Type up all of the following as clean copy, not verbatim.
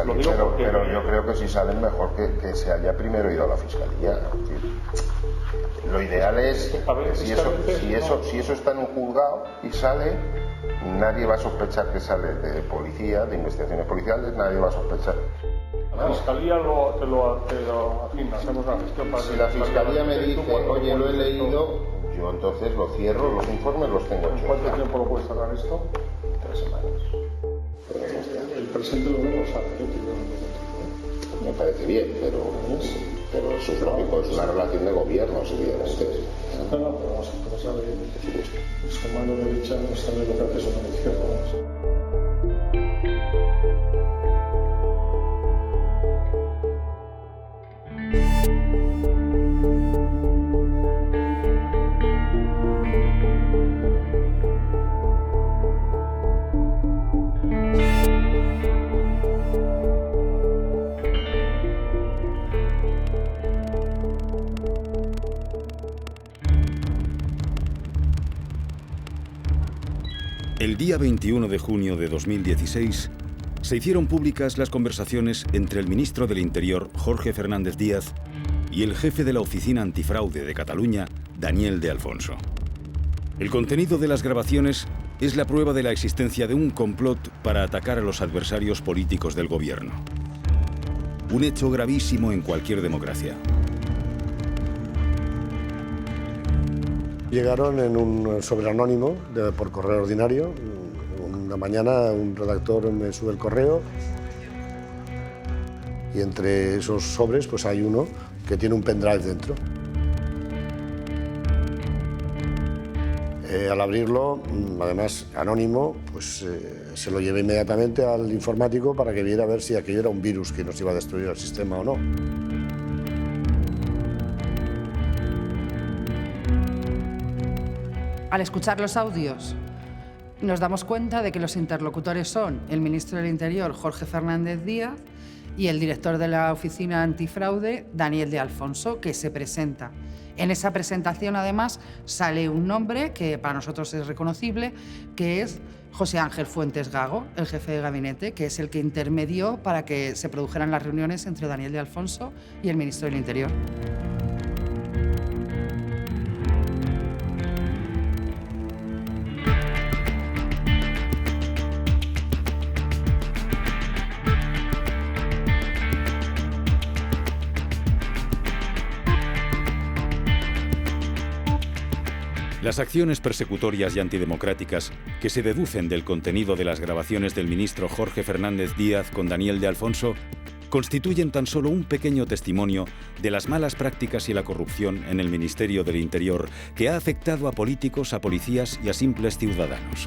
salir, pero yo creo que si salen mejor que se haya primero ido a la Fiscalía. Lo ideal es, si eso está en un juzgado y sale, nadie va a sospechar que sale de policía, de investigaciones policiales, nadie va a sospechar. La Fiscalía te lo afirma, hacemos una gestión para... Si la Fiscalía me dice, oye, lo he leído, yo entonces lo cierro, los informes los tengo hechos. ¿Cuánto tiempo lo puede cerrar esto? 3 semanas. El presidente lo vemos a me parece bien, pero eso es lógico, es una relación de gobierno, evidentemente. No, pero vamos a pasar de su mano derecha no sabe lo que hace su mano izquierda. El día 21 de junio de 2016 se hicieron públicas las conversaciones entre el ministro del Interior, Jorge Fernández Díaz, y el jefe de la Oficina Antifraude de Cataluña, Daniel de Alfonso. El contenido de las grabaciones es la prueba de la existencia de un complot para atacar a los adversarios políticos del gobierno. Un hecho gravísimo en cualquier democracia. Llegaron en un sobre anónimo por correo ordinario. Una mañana un redactor me sube el correo y entre esos sobres pues hay uno que tiene un pendrive dentro. Al abrirlo, además anónimo, pues se lo llevé inmediatamente al informático para que viera a ver si aquello era un virus que nos iba a destruir el sistema o no. Al escuchar los audios, nos damos cuenta de que los interlocutores son el ministro del Interior, Jorge Fernández Díaz, y el director de la Oficina Antifraude, Daniel de Alfonso, que se presenta. En esa presentación, además, sale un nombre que para nosotros es reconocible, que es José Ángel Fuentes Gago, el jefe de gabinete, que es el que intermedió para que se produjeran las reuniones entre Daniel de Alfonso y el ministro del Interior. Las acciones persecutorias y antidemocráticas que se deducen del contenido de las grabaciones del ministro Jorge Fernández Díaz con Daniel de Alfonso constituyen tan solo un pequeño testimonio de las malas prácticas y la corrupción en el Ministerio del Interior que ha afectado a políticos, a policías y a simples ciudadanos.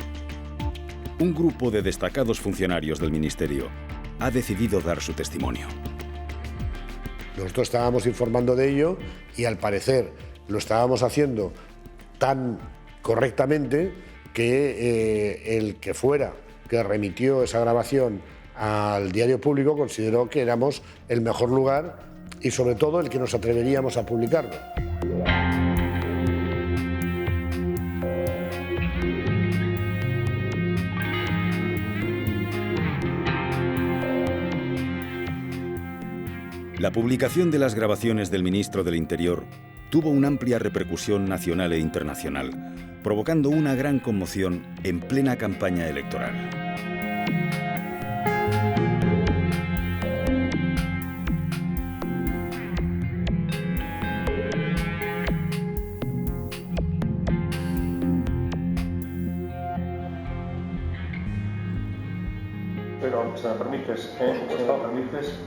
Un grupo de destacados funcionarios del Ministerio ha decidido dar su testimonio. Nosotros estábamos informando de ello y al parecer lo estábamos haciendo tan correctamente que el que fuera que remitió esa grabación al diario público consideró que éramos el mejor lugar y sobre todo el que nos atreveríamos a publicarlo. La publicación de las grabaciones del ministro del Interior tuvo una amplia repercusión nacional e internacional, provocando una gran conmoción en plena campaña electoral. Pero, si me permites,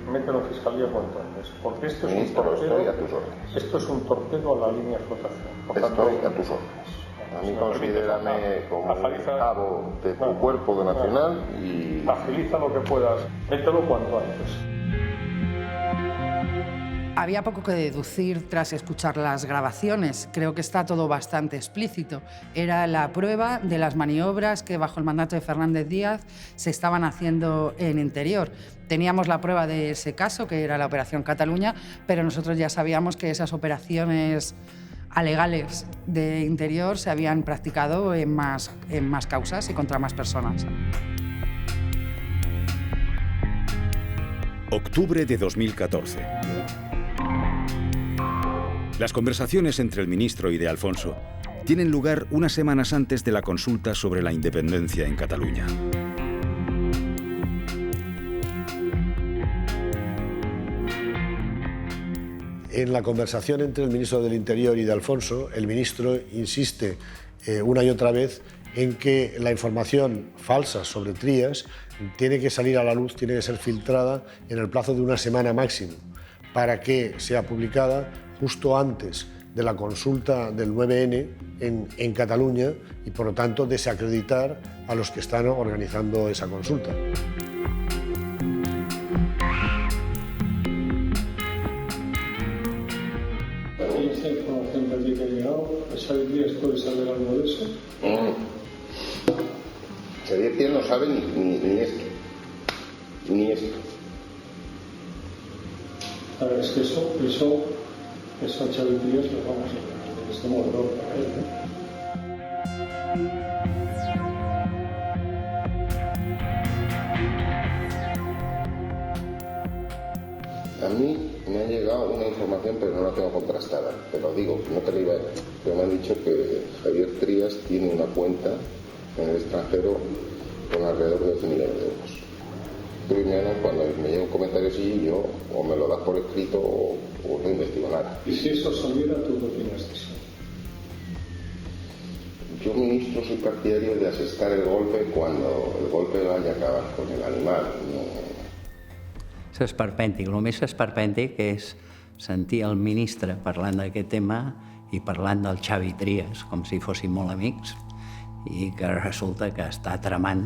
mételo en Fiscalía cuanto antes, porque esto es un torpedo, esto es un torpedo a la línea de flotación. Estoy a tus órdenes. A mí considérame como un cabo de tu cuerpo de nacional y... Agiliza lo que puedas, mételo cuanto antes. Había poco que deducir tras escuchar las grabaciones. Creo que está todo bastante explícito. Era la prueba de las maniobras que bajo el mandato de Fernández Díaz se estaban haciendo en Interior. Teníamos la prueba de ese caso, que era la Operación Cataluña, pero nosotros ya sabíamos que esas operaciones alegales de Interior se habían practicado en más causas y contra más personas. Octubre de 2014. Las conversaciones entre el ministro y de Alfonso tienen lugar unas semanas antes de la consulta sobre la independencia en Cataluña. En la conversación entre el ministro del Interior y de Alfonso, el ministro insiste una y otra vez en que la información falsa sobre Trías tiene que salir a la luz, tiene que ser filtrada en el plazo de una semana máximo, para que sea publicada justo antes de la consulta del 9N en Cataluña y, por lo tanto, desacreditar a los que están organizando esa consulta. ¿Esa información que a ti te ha llegado, ¿Xavi Trías puede saber algo de eso? Xavier Trías no sabe ni esto. Ni esto. A ver, es que eso a Xavi Trías lo vamos a ver. Es como horror para él, ¿eh? A mí me ha llegado una información, pero no la tengo contrastada. Te lo digo, no te la iba a decir. Pero me han dicho que Xavier Trías tiene una cuenta en el extranjero con alrededor de 12 millones de euros. Primero, cuando me llega un comentario así, yo o me lo das por escrito o no investigo nada. Y si eso saliera, ¿tú qué opinas de eso? Yo, ministro, soy partidario de asestar el golpe cuando el golpe vaya a acabar con el animal. No. És esperpèntic. El més esperpèntic és sentir el ministre parlant d'aquest tema i parlant del Xavi Trías, com si fossin molt amics, i que resulta que està tramant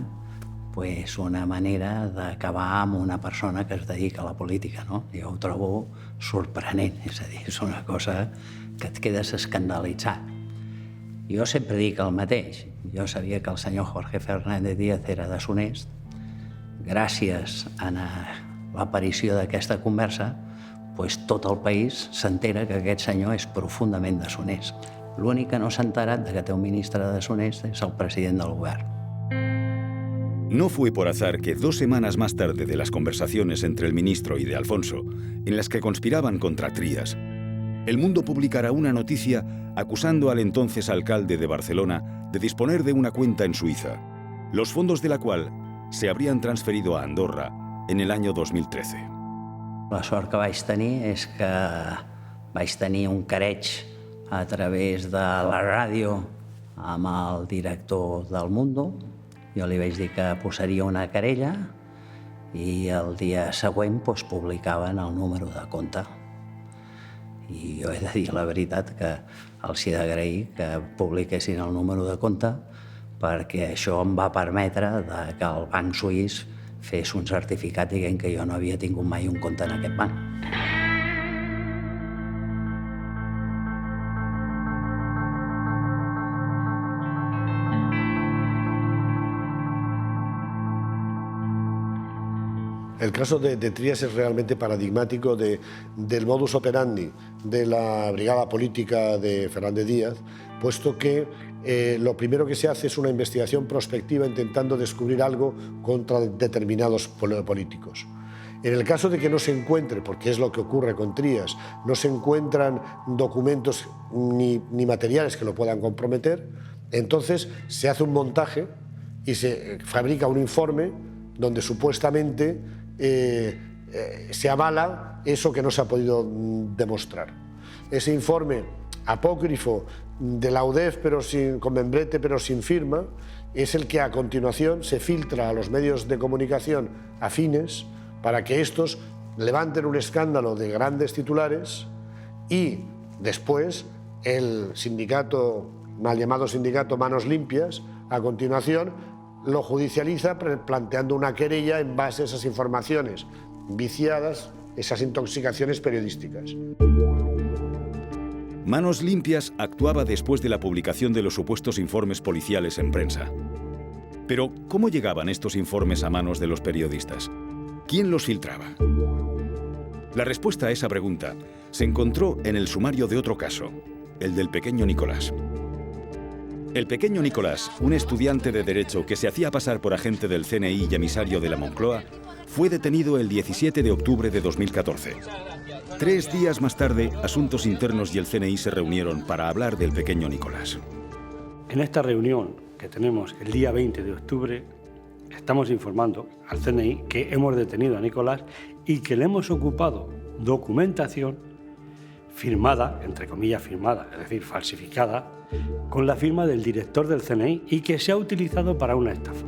pues, una manera d'acabar amb una persona que es dedica a la política, no? Jo ho trobo sorprenent, és a dir, és una cosa que et quedes escandalitzat. Jo sempre dic el mateix. Jo sabia que el senyor Jorge Fernández Díaz era deshonest. Gràcies a l'aparició d'aquesta conversa, pues tot el país s'entera que aquest senyor és profundament deshonest. L'únic que no s'ha enterat de que té un ministre deshonest és el president del govern. No fue por azar que 2 semanas más tarde de las conversaciones entre el ministro y de Alfonso, en las que conspiraban contra Trías, El Mundo publicará una noticia acusando al entonces alcalde de Barcelona de disponer de una cuenta en Suiza, los fondos de la cual se habrían transferido a Andorra en el año 2013. La sort que vaig tenir és que vaig tenir un careig a través de la ràdio amb el director del Mundo. Jo li vaig dir que posaria una querella i el dia següent publicaven el número de compte. I jo he de dir la veritat que els he d'agrair que publiquessin el número de compte perquè això em va permetre que el banc suís fes un certificat dient que jo no havia tingut mai un compte en aquest banc. El caso de Trías es realmente paradigmático del modus operandi de la brigada política de Fernández Díaz, puesto que lo primero que se hace es una investigación prospectiva intentando descubrir algo contra determinados políticos. En el caso de que no se encuentre, porque es lo que ocurre con Trías, no se encuentran documentos ni materiales que lo puedan comprometer, entonces se hace un montaje y se fabrica un informe donde supuestamente se avala eso que no se ha podido demostrar. Ese informe apócrifo de la UDEF, con membrete pero sin firma, es el que a continuación se filtra a los medios de comunicación afines para que estos levanten un escándalo de grandes titulares y después el sindicato, mal llamado sindicato Manos Limpias, a continuación lo judicializa planteando una querella en base a esas informaciones viciadas, esas intoxicaciones periodísticas. Manos Limpias actuaba después de la publicación de los supuestos informes policiales en prensa. Pero, ¿cómo llegaban estos informes a manos de los periodistas? ¿Quién los filtraba? La respuesta a esa pregunta se encontró en el sumario de otro caso, el del pequeño Nicolás. El pequeño Nicolás, un estudiante de Derecho que se hacía pasar por agente del CNI y emisario de la Moncloa, fue detenido el 17 de octubre de 2014. 3 días más tarde, Asuntos Internos y el CNI se reunieron para hablar del pequeño Nicolás. En esta reunión que tenemos el día 20 de octubre, estamos informando al CNI que hemos detenido a Nicolás y que le hemos ocupado documentación firmada, entre comillas firmada, es decir, falsificada, con la firma del director del CNI y que se ha utilizado para una estafa.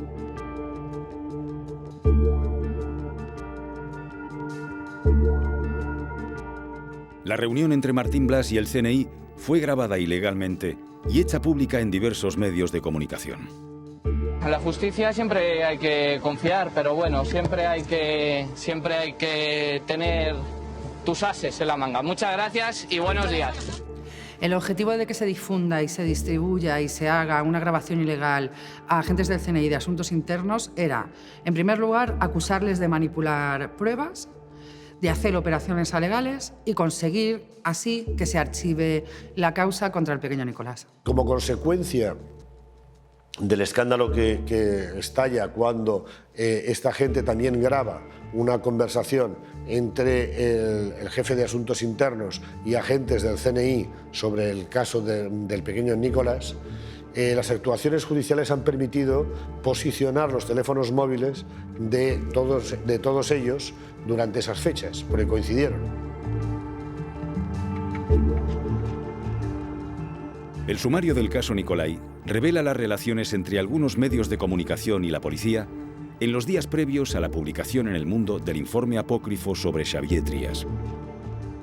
La reunión entre Martín Blas y el CNI fue grabada ilegalmente y hecha pública en diversos medios de comunicación. En la justicia siempre hay que confiar, pero bueno, siempre hay que tener tus ases en la manga. Muchas gracias y buenos días. El objetivo de que se difunda y se distribuya y se haga una grabación ilegal a agentes del CNI de Asuntos Internos era, en primer lugar, acusarles de manipular pruebas, de hacer operaciones alegales y conseguir así que se archive la causa contra el pequeño Nicolás. Como consecuencia del escándalo que estalla cuando esta gente también graba una conversación entre el jefe de Asuntos Internos y agentes del CNI sobre el caso del pequeño Nicolás, las actuaciones judiciales han permitido posicionar los teléfonos móviles de todos ellos durante esas fechas, porque coincidieron. El sumario del caso Nicolai revela las relaciones entre algunos medios de comunicación y la policía en los días previos a la publicación en El Mundo del informe apócrifo sobre Xavier Trias.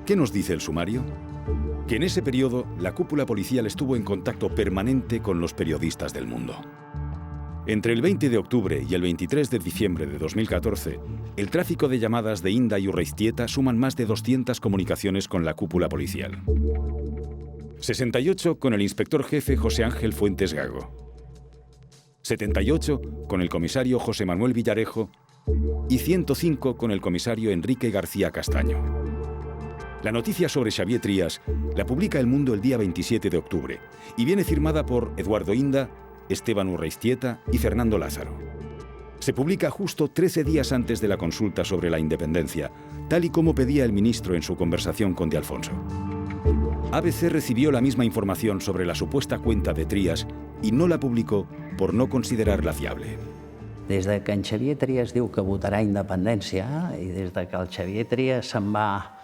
¿Qué nos dice el sumario? Que en ese periodo la cúpula policial estuvo en contacto permanente con los periodistas del Mundo. Entre el 20 de octubre y el 23 de diciembre de 2014, el tráfico de llamadas de Inda y Urreiztieta suman más de 200 comunicaciones con la cúpula policial. 68 con el inspector jefe José Ángel Fuentes Gago. 78 con el comisario José Manuel Villarejo y 105 con el comisario Enrique García Castaño. La noticia sobre Xavier Trias la publica El Mundo el día 27 de octubre y viene firmada por Eduardo Inda, Esteban Urreiztieta y Fernando Lázaro. Se publica justo 13 días antes de la consulta sobre la independencia, tal y como pedía el ministro en su conversación con De Alfonso. ABC recibió la misma información sobre la supuesta cuenta de Trias y no la publicó por no considerarla fiable. Des de que en Xavier Trias diu que votarà independència i des de que el Xavier Trias se'n va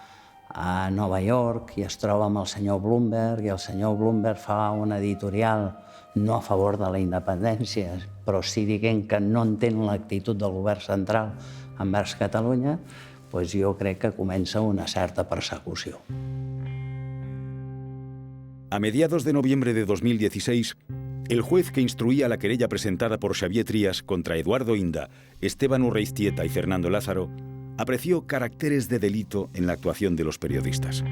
a Nova York i es troba amb el senyor Bloomberg i el senyor Bloomberg fa una editorial no a favor de la independència, però sí dient que no entén l'actitud del govern central envers Catalunya, doncs jo crec que comença una certa persecució. A mediados de noviembre de 2016, el juez que instruía la querella presentada por Xavier Trias contra Eduardo Inda, Esteban Urreiztieta y Fernando Lázaro apreció caracteres de delito en la actuación de los periodistas.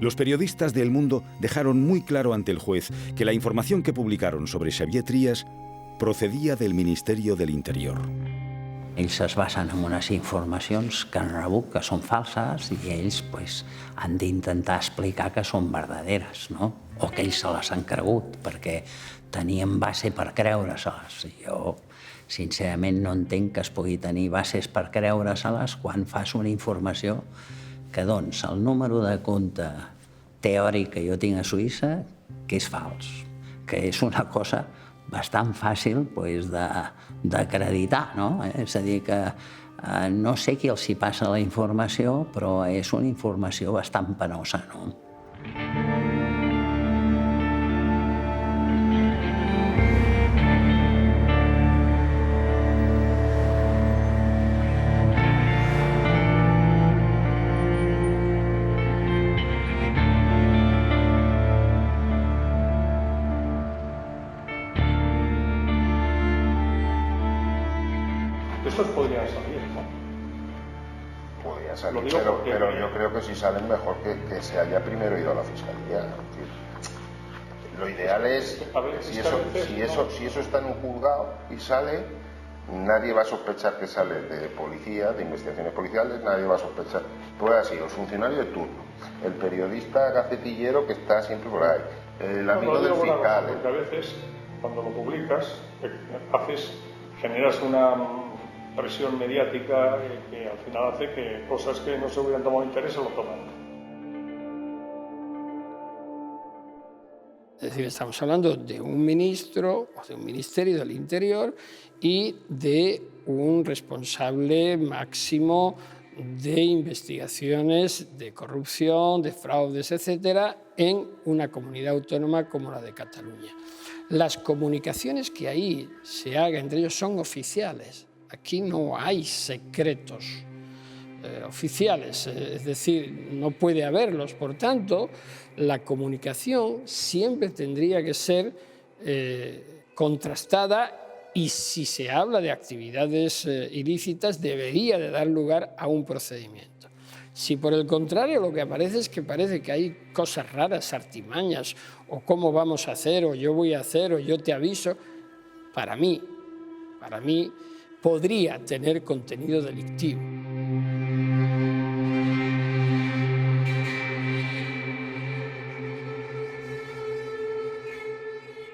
Los periodistas de El Mundo dejaron muy claro ante el juez que la información que publicaron sobre Xavier Trias procedía del Ministerio del Interior. Ells es basen en unes informacions que han rebut que són falses i ells han d'intentar explicar que són verdaderes, no? O que ells se les han cregut, perquè tenien base per creure-se-les. Jo, sincerament, no entenc que es pugui tenir bases per creure-se-les quan fas una informació que, doncs, el número de compte teòric que jo tinc a Suïssa, que és fals, que és una cosa bastant fàcil d'acreditar, no? És a dir, que no sé qui els hi passa la informació, però és una informació bastant penosa, no? Estos podrían salir, ¿no? Podría salir, pero yo creo que si salen mejor que se haya primero ido a la fiscalía. Lo ideal es, si eso está en un juzgado y sale, nadie va a sospechar que sale de policía, de investigaciones policiales, nadie va a sospechar. Puede haber sido el funcionario de turno, el periodista gacetillero que está siempre por ahí, el amigo del fiscal. Porque a veces, cuando lo publicas, generas presión mediática que al final hace que cosas que no se hubieran tomado interés se lo toman. Es decir, estamos hablando de un ministro o de un ministerio del Interior y de un responsable máximo de investigaciones de corrupción, de fraudes, etcétera, en una comunidad autónoma como la de Cataluña. Las comunicaciones que ahí se hagan entre ellos son oficiales. Aquí no hay secretos oficiales, es decir, no puede haberlos. Por tanto, la comunicación siempre tendría que ser contrastada y si se habla de actividades ilícitas debería de dar lugar a un procedimiento. Si por el contrario lo que aparece es que parece que hay cosas raras, artimañas, o cómo vamos a hacer, o yo voy a hacer, o yo te aviso, para mí podría tener contenido delictivo.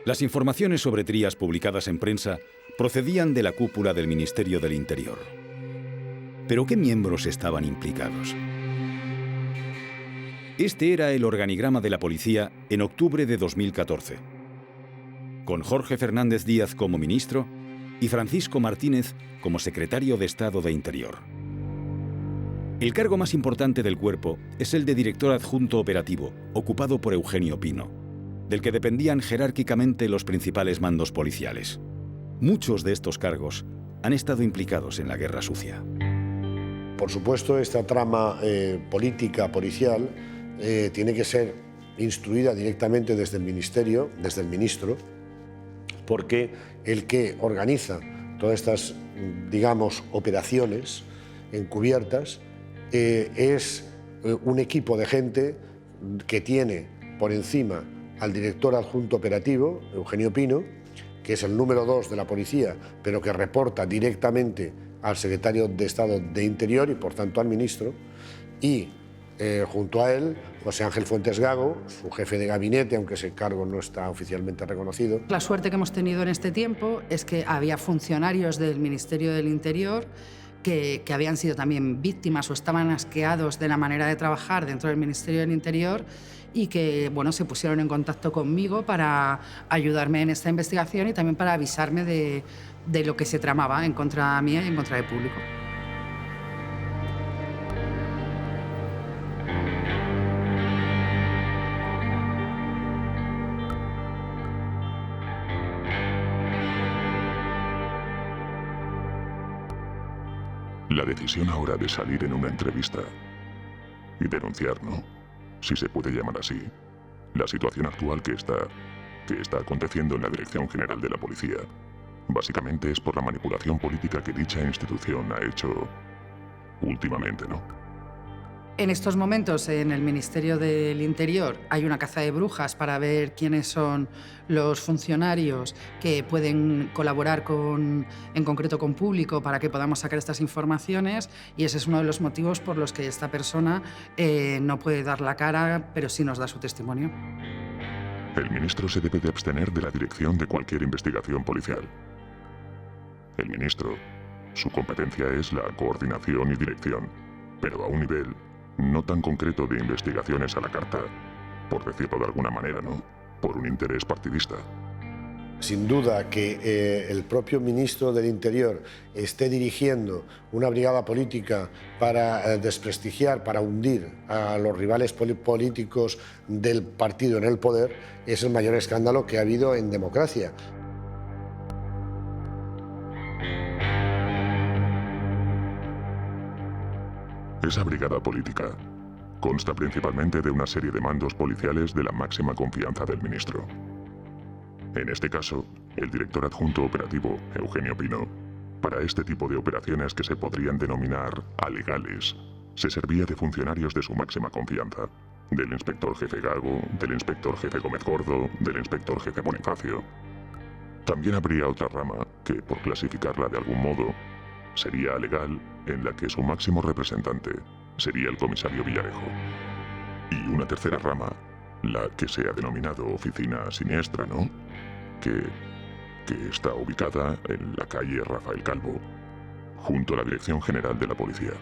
Las informaciones sobre Trías publicadas en prensa procedían de la cúpula del Ministerio del Interior. ¿Pero qué miembros estaban implicados? Este era el organigrama de la policía en octubre de 2014, con Jorge Fernández Díaz como ministro y Francisco Martínez como secretario de Estado de Interior. El cargo más importante del cuerpo es el de director adjunto operativo, ocupado por Eugenio Pino, del que dependían jerárquicamente los principales mandos policiales. Muchos de estos cargos han estado implicados en la guerra sucia. Por supuesto, esta trama política, policial, tiene que ser instruida directamente desde el Ministerio, desde el ministro, porque el que organiza todas estas, digamos, operaciones encubiertas es un equipo de gente que tiene por encima al director adjunto operativo, Eugenio Pino, que es el número 2 de la policía, pero que reporta directamente al secretario de Estado de Interior y por tanto al ministro, y junto a él José Ángel Fuentes Gago, su jefe de gabinete, aunque ese cargo no está oficialmente reconocido. La suerte que hemos tenido en este tiempo es que había funcionarios del Ministerio del Interior que habían sido también víctimas o estaban asqueados de la manera de trabajar dentro del Ministerio del Interior y que bueno, se pusieron en contacto conmigo para ayudarme en esta investigación y también para avisarme de lo que se tramaba en contra mía y en contra del público. La decisión ahora de salir en una entrevista y denunciar, ¿no?, si se puede llamar así, la situación actual que está aconteciendo en la Dirección General de la Policía, básicamente es por la manipulación política que dicha institución ha hecho últimamente, ¿no? En estos momentos, en el Ministerio del Interior, hay una caza de brujas para ver quiénes son los funcionarios que pueden colaborar en concreto con público para que podamos sacar estas informaciones y ese es uno de los motivos por los que esta persona no puede dar la cara, pero sí nos da su testimonio. El ministro se debe de abstener de la dirección de cualquier investigación policial. El ministro, su competencia es la coordinación y dirección, pero a un nivel no tan concreto de investigaciones a la carta, por decirlo de alguna manera, ¿no?, por un interés partidista. Sin duda que el propio ministro del Interior esté dirigiendo una brigada política para desprestigiar, para hundir a los rivales políticos del partido en el poder, es el mayor escándalo que ha habido en democracia. Esa brigada política consta principalmente de una serie de mandos policiales de la máxima confianza del ministro. En este caso, el director adjunto operativo, Eugenio Pino, para este tipo de operaciones que se podrían denominar alegales, se servía de funcionarios de su máxima confianza, del inspector jefe Gago, del inspector jefe Gómez Gordo, del inspector jefe Bonifacio. También habría otra rama que, por clasificarla de algún modo, sería legal, en la que su máximo representante sería el comisario Villarejo. Y una tercera rama, la que se ha denominado oficina siniestra, ¿no?, que está ubicada en la calle Rafael Calvo, junto a la Dirección General de la Policía.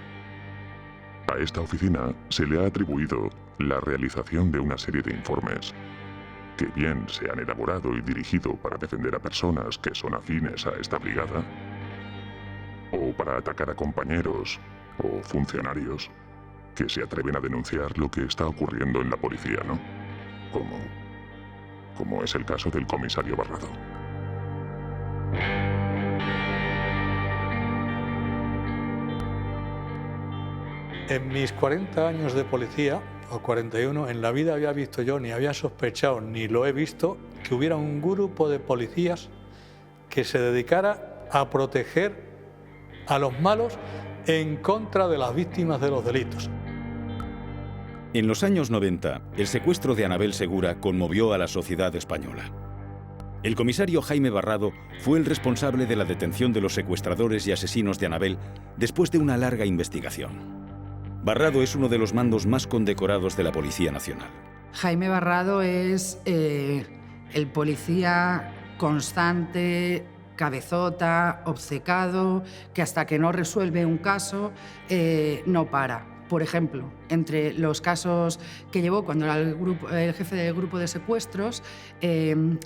A esta oficina se le ha atribuido la realización de una serie de informes que bien se han elaborado y dirigido para defender a personas que son afines a esta brigada, o para atacar a compañeros o funcionarios que se atreven a denunciar lo que está ocurriendo en la policía, ¿no? Como es el caso del comisario Barrado. En mis 40 años de policía, o 41, en la vida había visto yo, ni había sospechado, ni lo he visto, que hubiera un grupo de policías que se dedicara a proteger a los malos en contra de las víctimas de los delitos. En los años 90, el secuestro de Anabel Segura conmovió a la sociedad española. El comisario Jaime Barrado fue el responsable de la detención de los secuestradores y asesinos de Anabel después de una larga investigación. Barrado es uno de los mandos más condecorados de la Policía Nacional. Jaime Barrado es el policía constante, cabezota, obcecado, que hasta que no resuelve un caso no para. Por ejemplo, entre los casos que llevó cuando era el jefe del grupo de secuestros,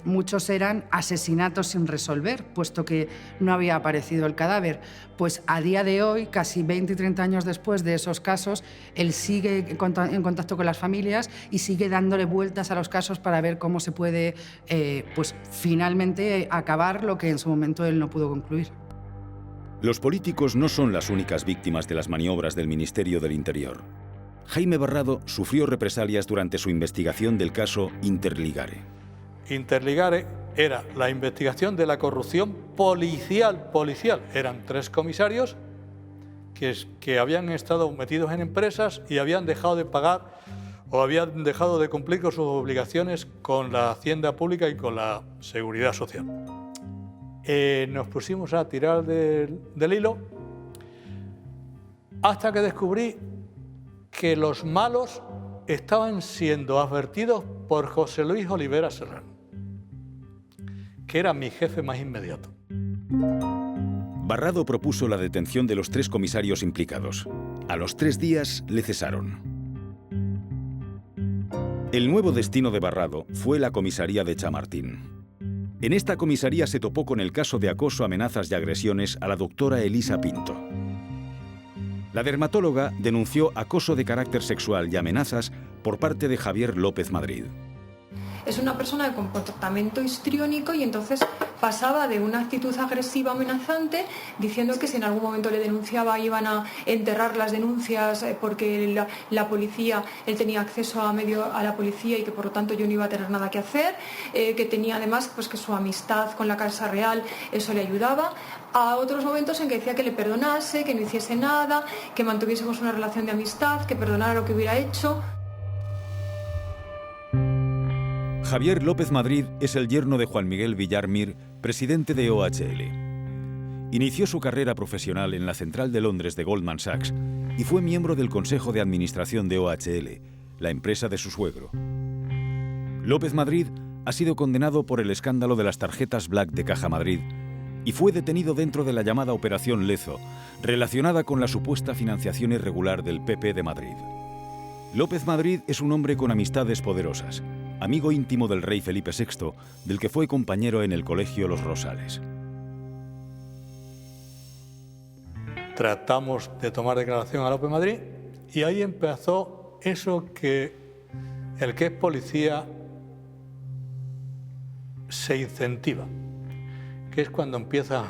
muchos eran asesinatos sin resolver, puesto que no había aparecido el cadáver. Pues a día de hoy, casi 20 y 30 años después de esos casos, él sigue en contacto con las familias y sigue dándole vueltas a los casos para ver cómo se puede pues, finalmente acabar lo que en su momento él no pudo concluir. Los políticos no son las únicas víctimas de las maniobras del Ministerio del Interior. Jaime Barrado sufrió represalias durante su investigación del caso Interligare. Interligare era la investigación de la corrupción policial. Eran 3 comisarios que habían estado metidos en empresas y habían dejado de pagar o habían dejado de cumplir con sus obligaciones con la hacienda pública y con la seguridad social. Nos pusimos a tirar del hilo hasta que descubrí que los malos estaban siendo advertidos por José Luis Olivera Serrano, que era mi jefe más inmediato. Barrado propuso la detención de los 3 comisarios implicados. A los 3 días le cesaron. El nuevo destino de Barrado fue la comisaría de Chamartín. En esta comisaría se topó con el caso de acoso, amenazas y agresiones a la doctora Elisa Pinto. La dermatóloga denunció acoso de carácter sexual y amenazas por parte de Javier López Madrid. Es una persona de comportamiento histriónico y entonces pasaba de una actitud agresiva amenazante diciendo que si en algún momento le denunciaba iban a enterrar las denuncias porque la policía, él tenía acceso a la policía y que por lo tanto yo no iba a tener nada que hacer, que tenía además pues, que su amistad con la Casa Real eso le ayudaba. A otros momentos en que decía que le perdonase, que no hiciese nada, que mantuviésemos una relación de amistad, que perdonara lo que hubiera hecho. Javier López Madrid es el yerno de Juan Miguel Villar Mir, presidente de OHL. Inició su carrera profesional en la central de Londres de Goldman Sachs y fue miembro del Consejo de Administración de OHL, la empresa de su suegro. López Madrid ha sido condenado por el escándalo de las tarjetas Black de Caja Madrid y fue detenido dentro de la llamada Operación Lezo, relacionada con la supuesta financiación irregular del PP de Madrid. López Madrid es un hombre con amistades poderosas, amigo íntimo del rey Felipe VI, del que fue compañero en el Colegio Los Rosales. Tratamos de tomar declaración a López Madrid y ahí empezó eso que el que es policía se incentiva, que es cuando empieza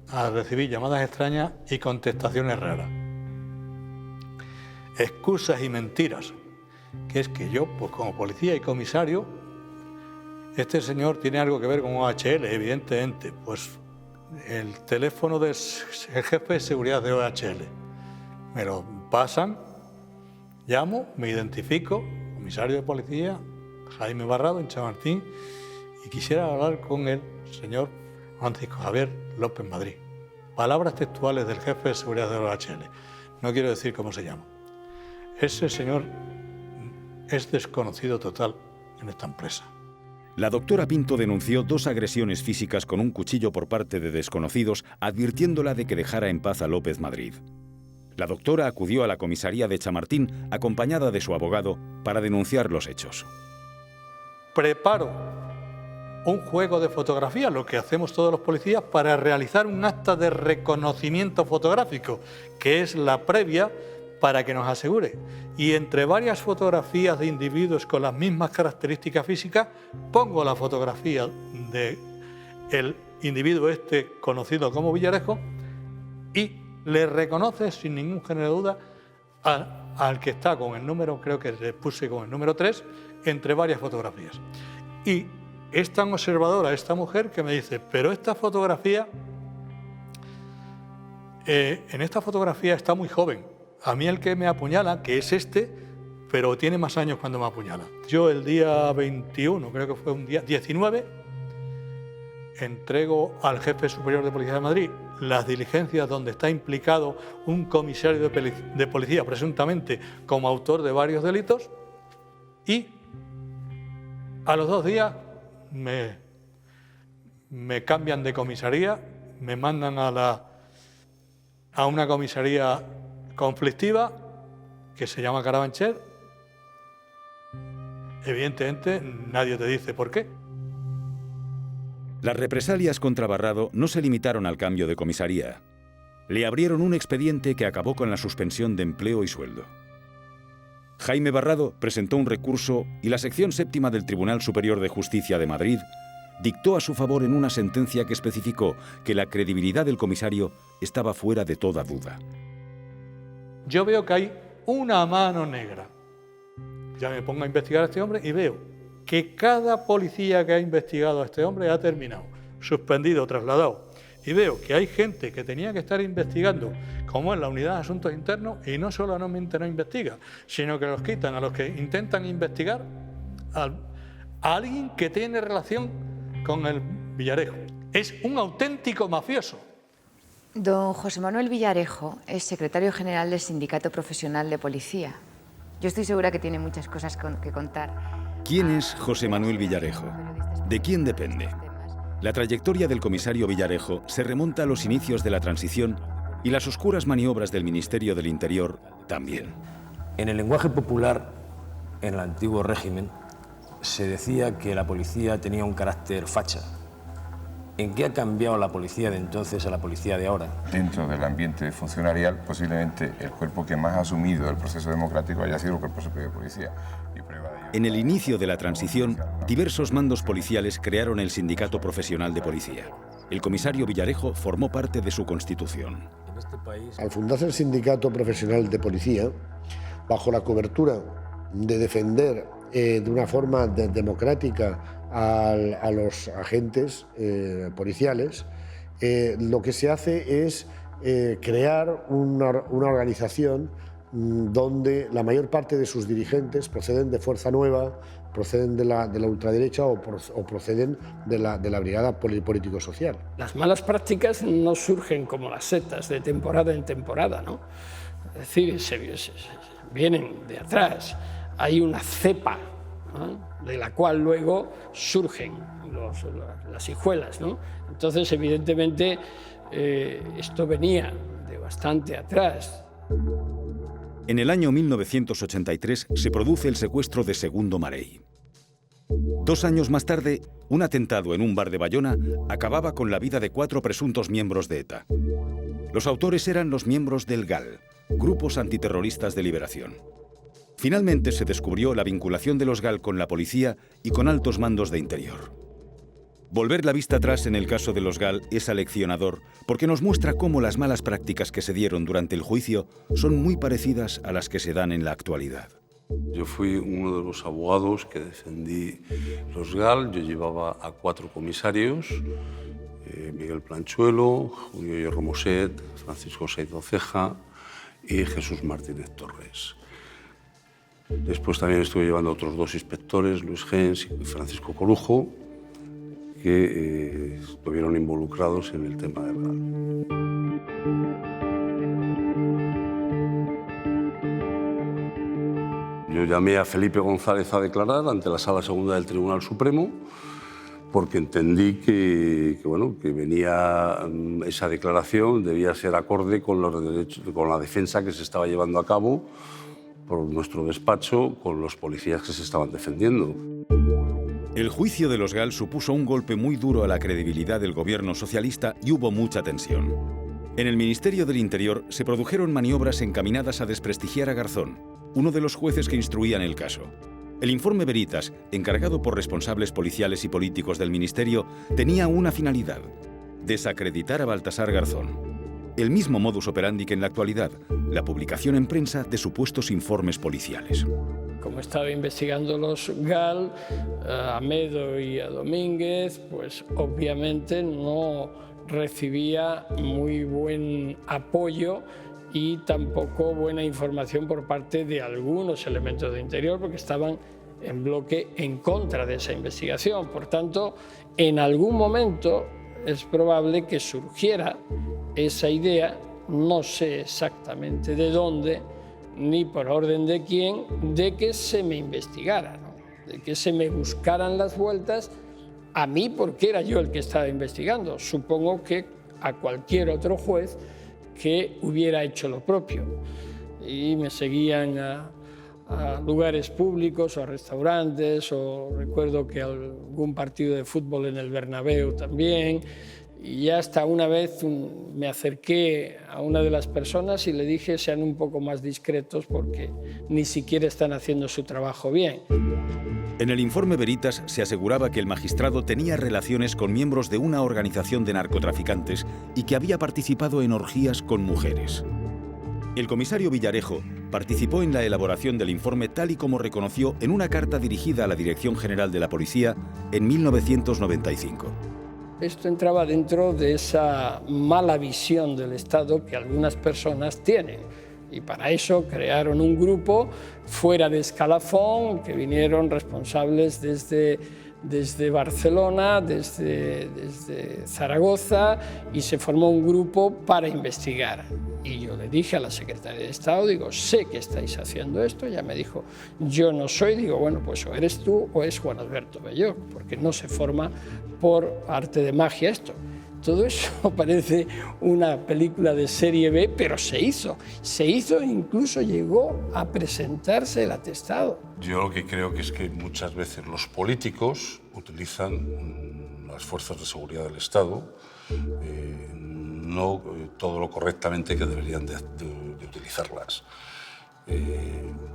a recibir llamadas extrañas y contestaciones raras. Excusas y mentiras, que es que yo, pues como policía y comisario, este señor tiene algo que ver con OHL, evidentemente, pues el teléfono del jefe de seguridad de OHL. Me lo pasan, llamo, me identifico, comisario de policía, Jaime Barrado, en Chamartín, y quisiera hablar con el señor Francisco Javier López Madrid. Palabras textuales del jefe de seguridad de OHL. No quiero decir cómo se llama. Ese señor es desconocido total en esta empresa. La doctora Pinto denunció 2 agresiones físicas con un cuchillo por parte de desconocidos, advirtiéndola de que dejara en paz a López Madrid. La doctora acudió a la comisaría de Chamartín, acompañada de su abogado, para denunciar los hechos. Preparo un juego de fotografía, lo que hacemos todos los policías, para realizar un acta de reconocimiento fotográfico, que es la previa para que nos asegure. Y entre varias fotografías de individuos con las mismas características físicas, pongo la fotografía del individuo conocido como Villarejo y le reconoce sin ningún género de duda al que está con el número, creo que le puse con el número 3, entre varias fotografías. Y es tan observadora esta mujer que me dice, pero esta fotografía, en esta fotografía está muy joven. A mí el que me apuñala, que es pero tiene más años cuando me apuñala. Yo el día 21, creo que fue un día 19, entrego al jefe superior de Policía de Madrid las diligencias donde está implicado un comisario de policía, presuntamente como autor de varios delitos, y a los 2 días me cambian de comisaría, me mandan a una comisaría conflictiva que se llama Carabanchel. Evidentemente nadie te dice por qué. Las represalias contra Barrado no se limitaron al cambio de comisaría. Le abrieron un expediente que acabó con la suspensión de empleo y sueldo. Jaime Barrado presentó un recurso y la sección 7ª del Tribunal Superior de Justicia de Madrid dictó a su favor en una sentencia que especificó que la credibilidad del comisario estaba fuera de toda duda. Yo veo que hay una mano negra. Ya me pongo a investigar a este hombre y veo que cada policía que ha investigado a este hombre ha terminado, suspendido, trasladado. Y veo que hay gente que tenía que estar investigando, como en la Unidad de Asuntos Internos, y no solamente no investiga, sino que los quitan a los que intentan investigar a alguien que tiene relación con el Villarejo. Es un auténtico mafioso. Don José Manuel Villarejo es secretario general del Sindicato Profesional de Policía. Yo estoy segura que tiene muchas cosas que contar. ¿Quién es José Manuel Villarejo? ¿De quién depende? La trayectoria del comisario Villarejo se remonta a los inicios de la transición y las oscuras maniobras del Ministerio del Interior también. En el lenguaje popular, en el antiguo régimen, se decía que la policía tenía un carácter facha. ¿En qué ha cambiado la policía de entonces a la policía de ahora? Dentro del ambiente funcionarial, posiblemente el cuerpo que más ha asumido el proceso democrático haya sido el Cuerpo Superior de Policía. Y prueba de ello... En el inicio de la transición, diversos mandos policiales crearon el Sindicato Profesional de Policía. El comisario Villarejo formó parte de su constitución. Al fundarse el Sindicato Profesional de Policía, bajo la cobertura de defender de una forma democrática a los agentes policiales, lo que se hace es crear una organización donde la mayor parte de sus dirigentes proceden de Fuerza Nueva, proceden de la ultraderecha o proceden de la brigada político-social. Las malas prácticas no surgen como las setas de temporada en temporada, ¿no? Es decir, vienen de atrás. Hay una cepa, ¿no?, de la cual luego surgen las hijuelas, ¿no? Entonces, evidentemente, esto venía de bastante atrás. En el año 1983 se produce el secuestro de Segundo Marey. 2 años más tarde, un atentado en un bar de Bayona acababa con la vida de 4 presuntos miembros de ETA. Los autores eran los miembros del GAL, Grupos Antiterroristas de Liberación. Finalmente se descubrió la vinculación de los GAL con la policía y con altos mandos de Interior. Volver la vista atrás en el caso de los GAL es aleccionador porque nos muestra cómo las malas prácticas que se dieron durante el juicio son muy parecidas a las que se dan en la actualidad. Yo fui uno de los abogados que defendí los GAL. Yo llevaba a 4 comisarios, Miguel Planchuelo, Julio Hierro Moset, Francisco Saido Ceja y Jesús Martínez Torres. Después también estuve llevando a otros 2 inspectores, Luis Gens y Francisco Corujo, que estuvieron involucrados en el tema del GAL. Yo llamé a Felipe González a declarar ante la Sala Segunda del Tribunal Supremo porque entendí que venía esa declaración, debía ser acorde con los derechos, con la defensa que se estaba llevando a cabo por nuestro despacho con los policías que se estaban defendiendo. El juicio de los GAL supuso un golpe muy duro a la credibilidad del gobierno socialista y hubo mucha tensión. En el Ministerio del Interior se produjeron maniobras encaminadas a desprestigiar a Garzón, uno de los jueces que instruían el caso. El informe Veritas, encargado por responsables policiales y políticos del Ministerio, tenía una finalidad: desacreditar a Baltasar Garzón. El mismo modus operandi que en la actualidad, la publicación en prensa de supuestos informes policiales. Como estaba investigando los GAL, a Medo y a Domínguez, pues obviamente no recibía muy buen apoyo y tampoco buena información por parte de algunos elementos de Interior, porque estaban en bloque en contra de esa investigación. Por tanto, en algún momento es probable que surgiera esa idea, no sé exactamente de dónde, ni por orden de quién, de que se me investigara, ¿no? De que se me buscaran las vueltas a mí, porque era yo el que estaba investigando. Supongo que a cualquier otro juez que hubiera hecho lo propio. Y me seguían a lugares públicos o a restaurantes, o recuerdo que algún partido de fútbol en el Bernabéu también. Y ya hasta una vez me acerqué a una de las personas y le dije: sean un poco más discretos porque ni siquiera están haciendo su trabajo bien. En el informe Veritas se aseguraba que el magistrado tenía relaciones con miembros de una organización de narcotraficantes y que había participado en orgías con mujeres. El comisario Villarejo participó en la elaboración del informe tal y como reconoció en una carta dirigida a la Dirección General de la Policía en 1995. Esto entraba dentro de esa mala visión del Estado que algunas personas tienen. Y para eso crearon un grupo fuera de escalafón, que vinieron responsables desde Barcelona, desde Zaragoza, y se formó un grupo para investigar. Y yo le dije a la secretaria de Estado, digo: sé que estáis haciendo esto. Ella me dijo: yo no soy. Digo: bueno, pues o eres tú o es Juan Alberto Belloc, porque no se forma por arte de magia esto. Todo eso parece una película de serie B, pero se hizo e incluso llegó a presentarse el atestado. Yo lo que creo que es que muchas veces los políticos utilizan las fuerzas de seguridad del Estado no todo lo correctamente que deberían de utilizarlas.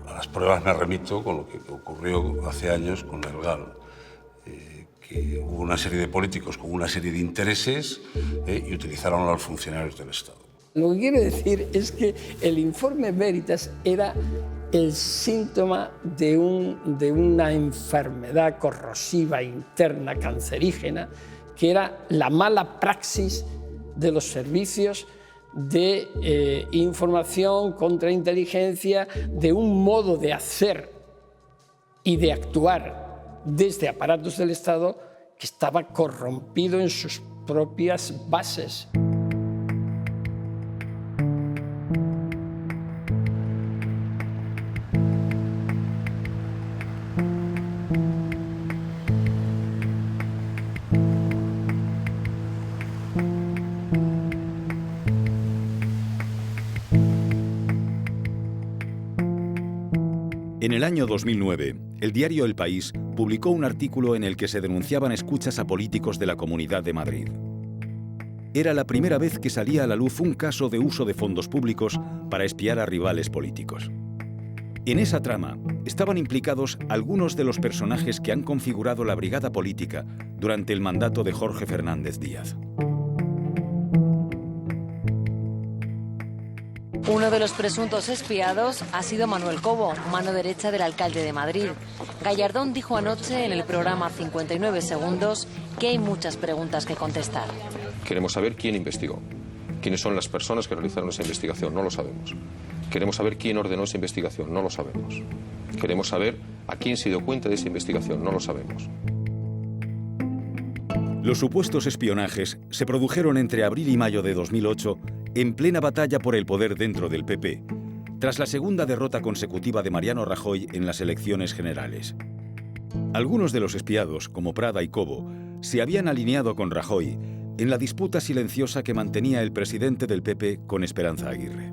A las pruebas me remito con lo que ocurrió hace años con el GAL. Que hubo una serie de políticos con una serie de intereses y utilizaron a los funcionarios del Estado. Lo que quiero decir es que el informe Veritas era el síntoma de una enfermedad corrosiva interna, cancerígena, que era la mala praxis de los servicios de información, contrainteligencia, de un modo de hacer y de actuar desde aparatos del Estado que estaba corrompido en sus propias bases. En el año 2009, el diario El País publicó un artículo en el que se denunciaban escuchas a políticos de la Comunidad de Madrid. Era la primera vez que salía a la luz un caso de uso de fondos públicos para espiar a rivales políticos. En esa trama estaban implicados algunos de los personajes que han configurado la brigada política durante el mandato de Jorge Fernández Díaz. Uno de los presuntos espiados ha sido Manuel Cobo, mano derecha del alcalde de Madrid. Gallardón dijo anoche en el programa 59 Segundos que hay muchas preguntas que contestar. Queremos saber quién investigó, quiénes son las personas que realizaron esa investigación, no lo sabemos. Queremos saber quién ordenó esa investigación, no lo sabemos. Queremos saber a quién se dio cuenta de esa investigación, no lo sabemos. Los supuestos espionajes se produjeron entre abril y mayo de 2008 en plena batalla por el poder dentro del PP, tras la segunda derrota consecutiva de Mariano Rajoy en las elecciones generales. Algunos de los espiados, como Prada y Cobo, se habían alineado con Rajoy en la disputa silenciosa que mantenía el presidente del PP con Esperanza Aguirre.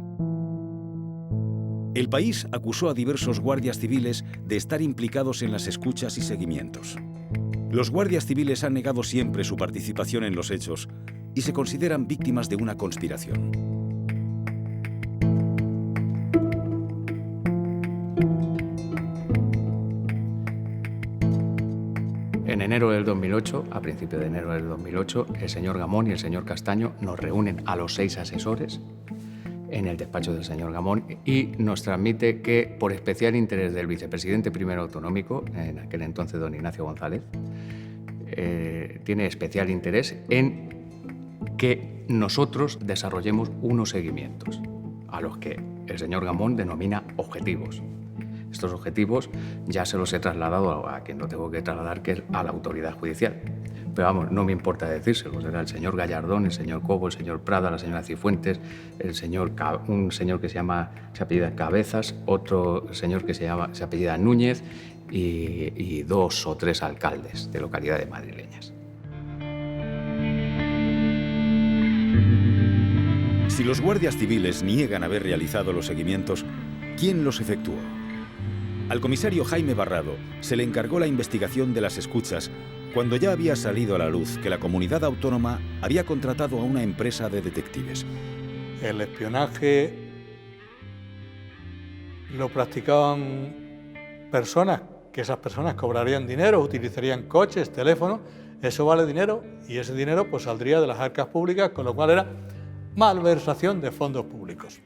El País acusó a diversos guardias civiles de estar implicados en las escuchas y seguimientos. Los guardias civiles han negado siempre su participación en los hechos y se consideran víctimas de una conspiración. En enero del 2008, a principios de enero del 2008, el señor Gamón y el señor Castaño nos reúnen a los 6 asesores en el despacho del señor Gamón y nos transmite que, por especial interés del vicepresidente primero autonómico, en aquel entonces don Ignacio González, tiene especial interés en que nosotros desarrollemos unos seguimientos a los que el señor Gamón denomina objetivos. Estos objetivos ya se los he trasladado a quien lo tengo que trasladar, que es a la autoridad judicial. Pero vamos, no me importa decírselos. Era el señor Gallardón, el señor Cobo, el señor Prada, la señora Cifuentes, un señor que se apellida Cabezas, otro señor que se apellida Núñez y 2 o 3 alcaldes de localidades madrileñas. Si los guardias civiles niegan haber realizado los seguimientos, ¿quién los efectuó? Al comisario Jaime Barrado se le encargó la investigación de las escuchas cuando ya había salido a la luz que la comunidad autónoma había contratado a una empresa de detectives. El espionaje lo practicaban personas, que esas personas cobrarían dinero, utilizarían coches, teléfonos, eso vale dinero y ese dinero pues saldría de las arcas públicas, con lo cual era malversación de fondos públicos.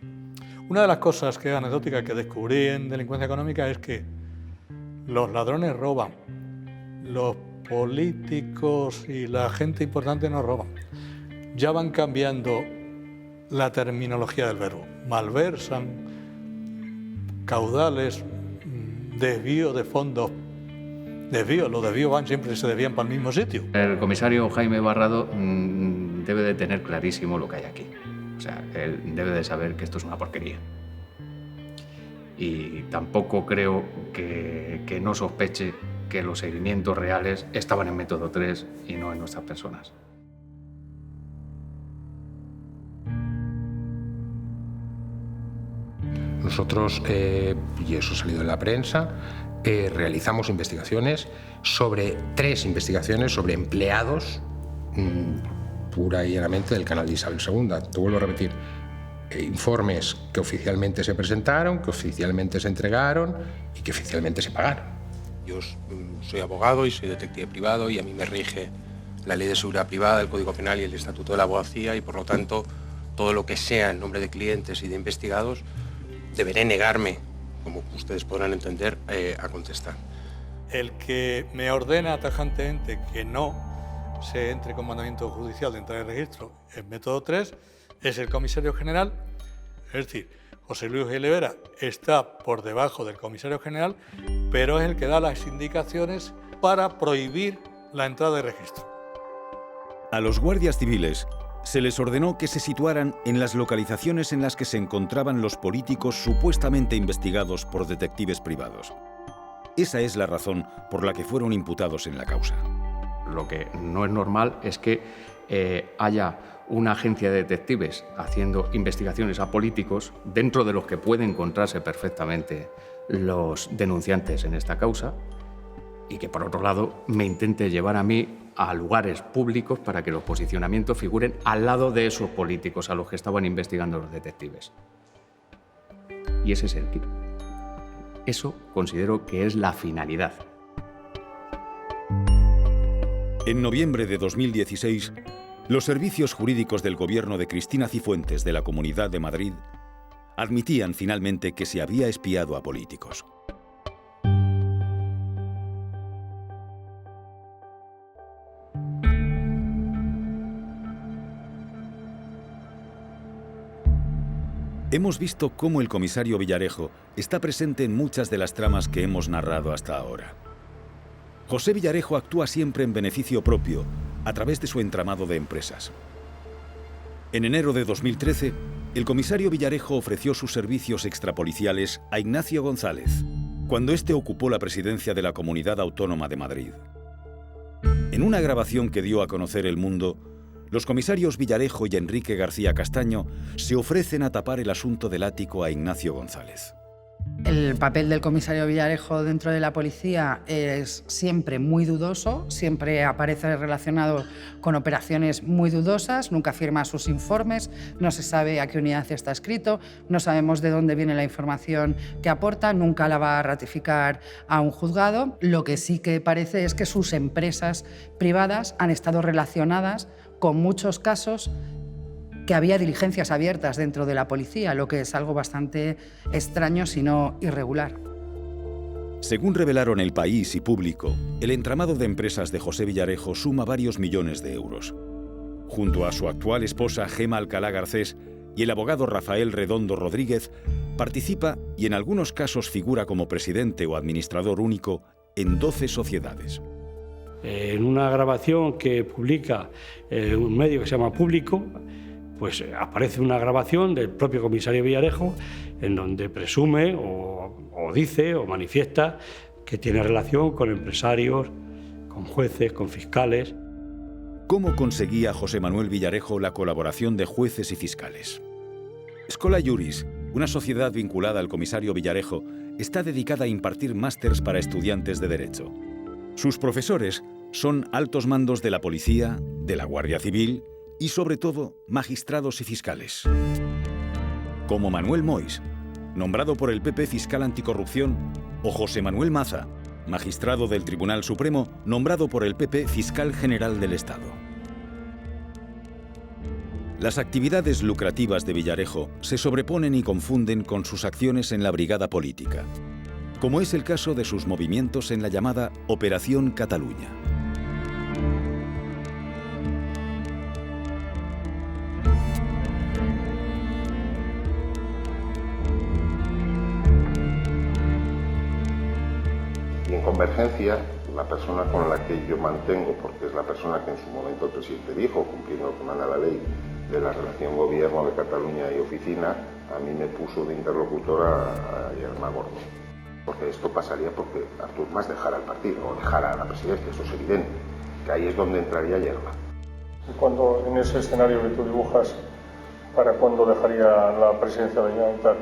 Una de las cosas que anecdóticas que descubrí en delincuencia económica es que los ladrones roban, los políticos y la gente importante no roban. Ya van cambiando la terminología del verbo. Malversan, caudales, desvío de fondos. Los desvíos van siempre, se desvían para el mismo sitio. El comisario Jaime Barrado debe de tener clarísimo lo que hay aquí. O sea, él debe de saber que esto es una porquería. Y tampoco creo que no sospeche que los seguimientos reales estaban en Método 3 y no en nuestras personas. Nosotros, y eso ha salido en la prensa, realizamos investigaciones sobre 3 investigaciones sobre empleados pura y llanamente del canal de Isabel II. Te vuelvo a repetir, informes que oficialmente se presentaron, que oficialmente se entregaron y que oficialmente se pagaron. Yo soy abogado y soy detective privado y a mí me rige la Ley de Seguridad Privada, el Código Penal y el Estatuto de la Abogacía y por lo tanto todo lo que sea en nombre de clientes y de investigados deberé negarme, como ustedes podrán entender, a contestar. El que me ordena tajantemente que no se entre con mandamiento judicial de entrar en registro en Método 3 es el comisario general, es decir, José Luis Olivera está por debajo del comisario general, pero es el que da las indicaciones para prohibir la entrada de registro. A los guardias civiles se les ordenó que se situaran en las localizaciones en las que se encontraban los políticos supuestamente investigados por detectives privados. Esa es la razón por la que fueron imputados en la causa. Lo que no es normal es que haya una agencia de detectives haciendo investigaciones a políticos dentro de los que pueden encontrarse perfectamente los denunciantes en esta causa y que, por otro lado, me intente llevar a mí a lugares públicos para que los posicionamientos figuren al lado de esos políticos a los que estaban investigando los detectives. Y ese es el kit. Eso considero que es la finalidad. En noviembre de 2016, los servicios jurídicos del gobierno de Cristina Cifuentes de la Comunidad de Madrid admitían finalmente que se había espiado a políticos. Hemos visto cómo el comisario Villarejo está presente en muchas de las tramas que hemos narrado hasta ahora. José Villarejo actúa siempre en beneficio propio, a través de su entramado de empresas. En enero de 2013, el comisario Villarejo ofreció sus servicios extrapoliciales a Ignacio González, cuando éste ocupó la presidencia de la Comunidad Autónoma de Madrid. En una grabación que dio a conocer El Mundo, los comisarios Villarejo y Enrique García Castaño se ofrecen a tapar el asunto del ático a Ignacio González. El papel del comisario Villarejo dentro de la policía es siempre muy dudoso, siempre aparece relacionado con operaciones muy dudosas, nunca firma sus informes, no se sabe a qué unidad está escrito, no sabemos de dónde viene la información que aporta, nunca la va a ratificar a un juzgado. Lo que sí que parece es que sus empresas privadas han estado relacionadas con muchos casos que había diligencias abiertas dentro de la policía, lo que es algo bastante extraño, si no irregular. Según revelaron El País y Público, el entramado de empresas de José Villarejo suma varios millones de euros. Junto a su actual esposa Gema Alcalá Garcés y el abogado Rafael Redondo Rodríguez, participa y en algunos casos figura como presidente o administrador único en 12 sociedades. En una grabación que publica un medio que se llama Público, pues aparece una grabación del propio comisario Villarejo en donde presume o dice o manifiesta que tiene relación con empresarios, con jueces, con fiscales. ¿Cómo conseguía José Manuel Villarejo la colaboración de jueces y fiscales? Schola Juris, una sociedad vinculada al comisario Villarejo, está dedicada a impartir másters para estudiantes de Derecho. Sus profesores son altos mandos de la policía, de la Guardia Civil y, sobre todo, magistrados y fiscales. Como Manuel Mois, nombrado por el PP fiscal anticorrupción, o José Manuel Maza, magistrado del Tribunal Supremo, nombrado por el PP fiscal general del Estado. Las actividades lucrativas de Villarejo se sobreponen y confunden con sus acciones en la brigada política, como es el caso de sus movimientos en la llamada Operación Cataluña. Y en Convergencia, la persona con la que yo mantengo, porque es la persona que en su momento el presidente dijo, cumpliendo con la ley de la relación gobierno de Cataluña y oficina, a mí me puso de interlocutora a Yerma Gordó. Porque esto pasaría porque Artur Mas dejara el partido o dejara la presidencia, eso es evidente, que ahí es donde entraría Yerma. ¿Y cuándo, en ese escenario que tú dibujas, para cuándo dejaría la presidencia de la Generalitat?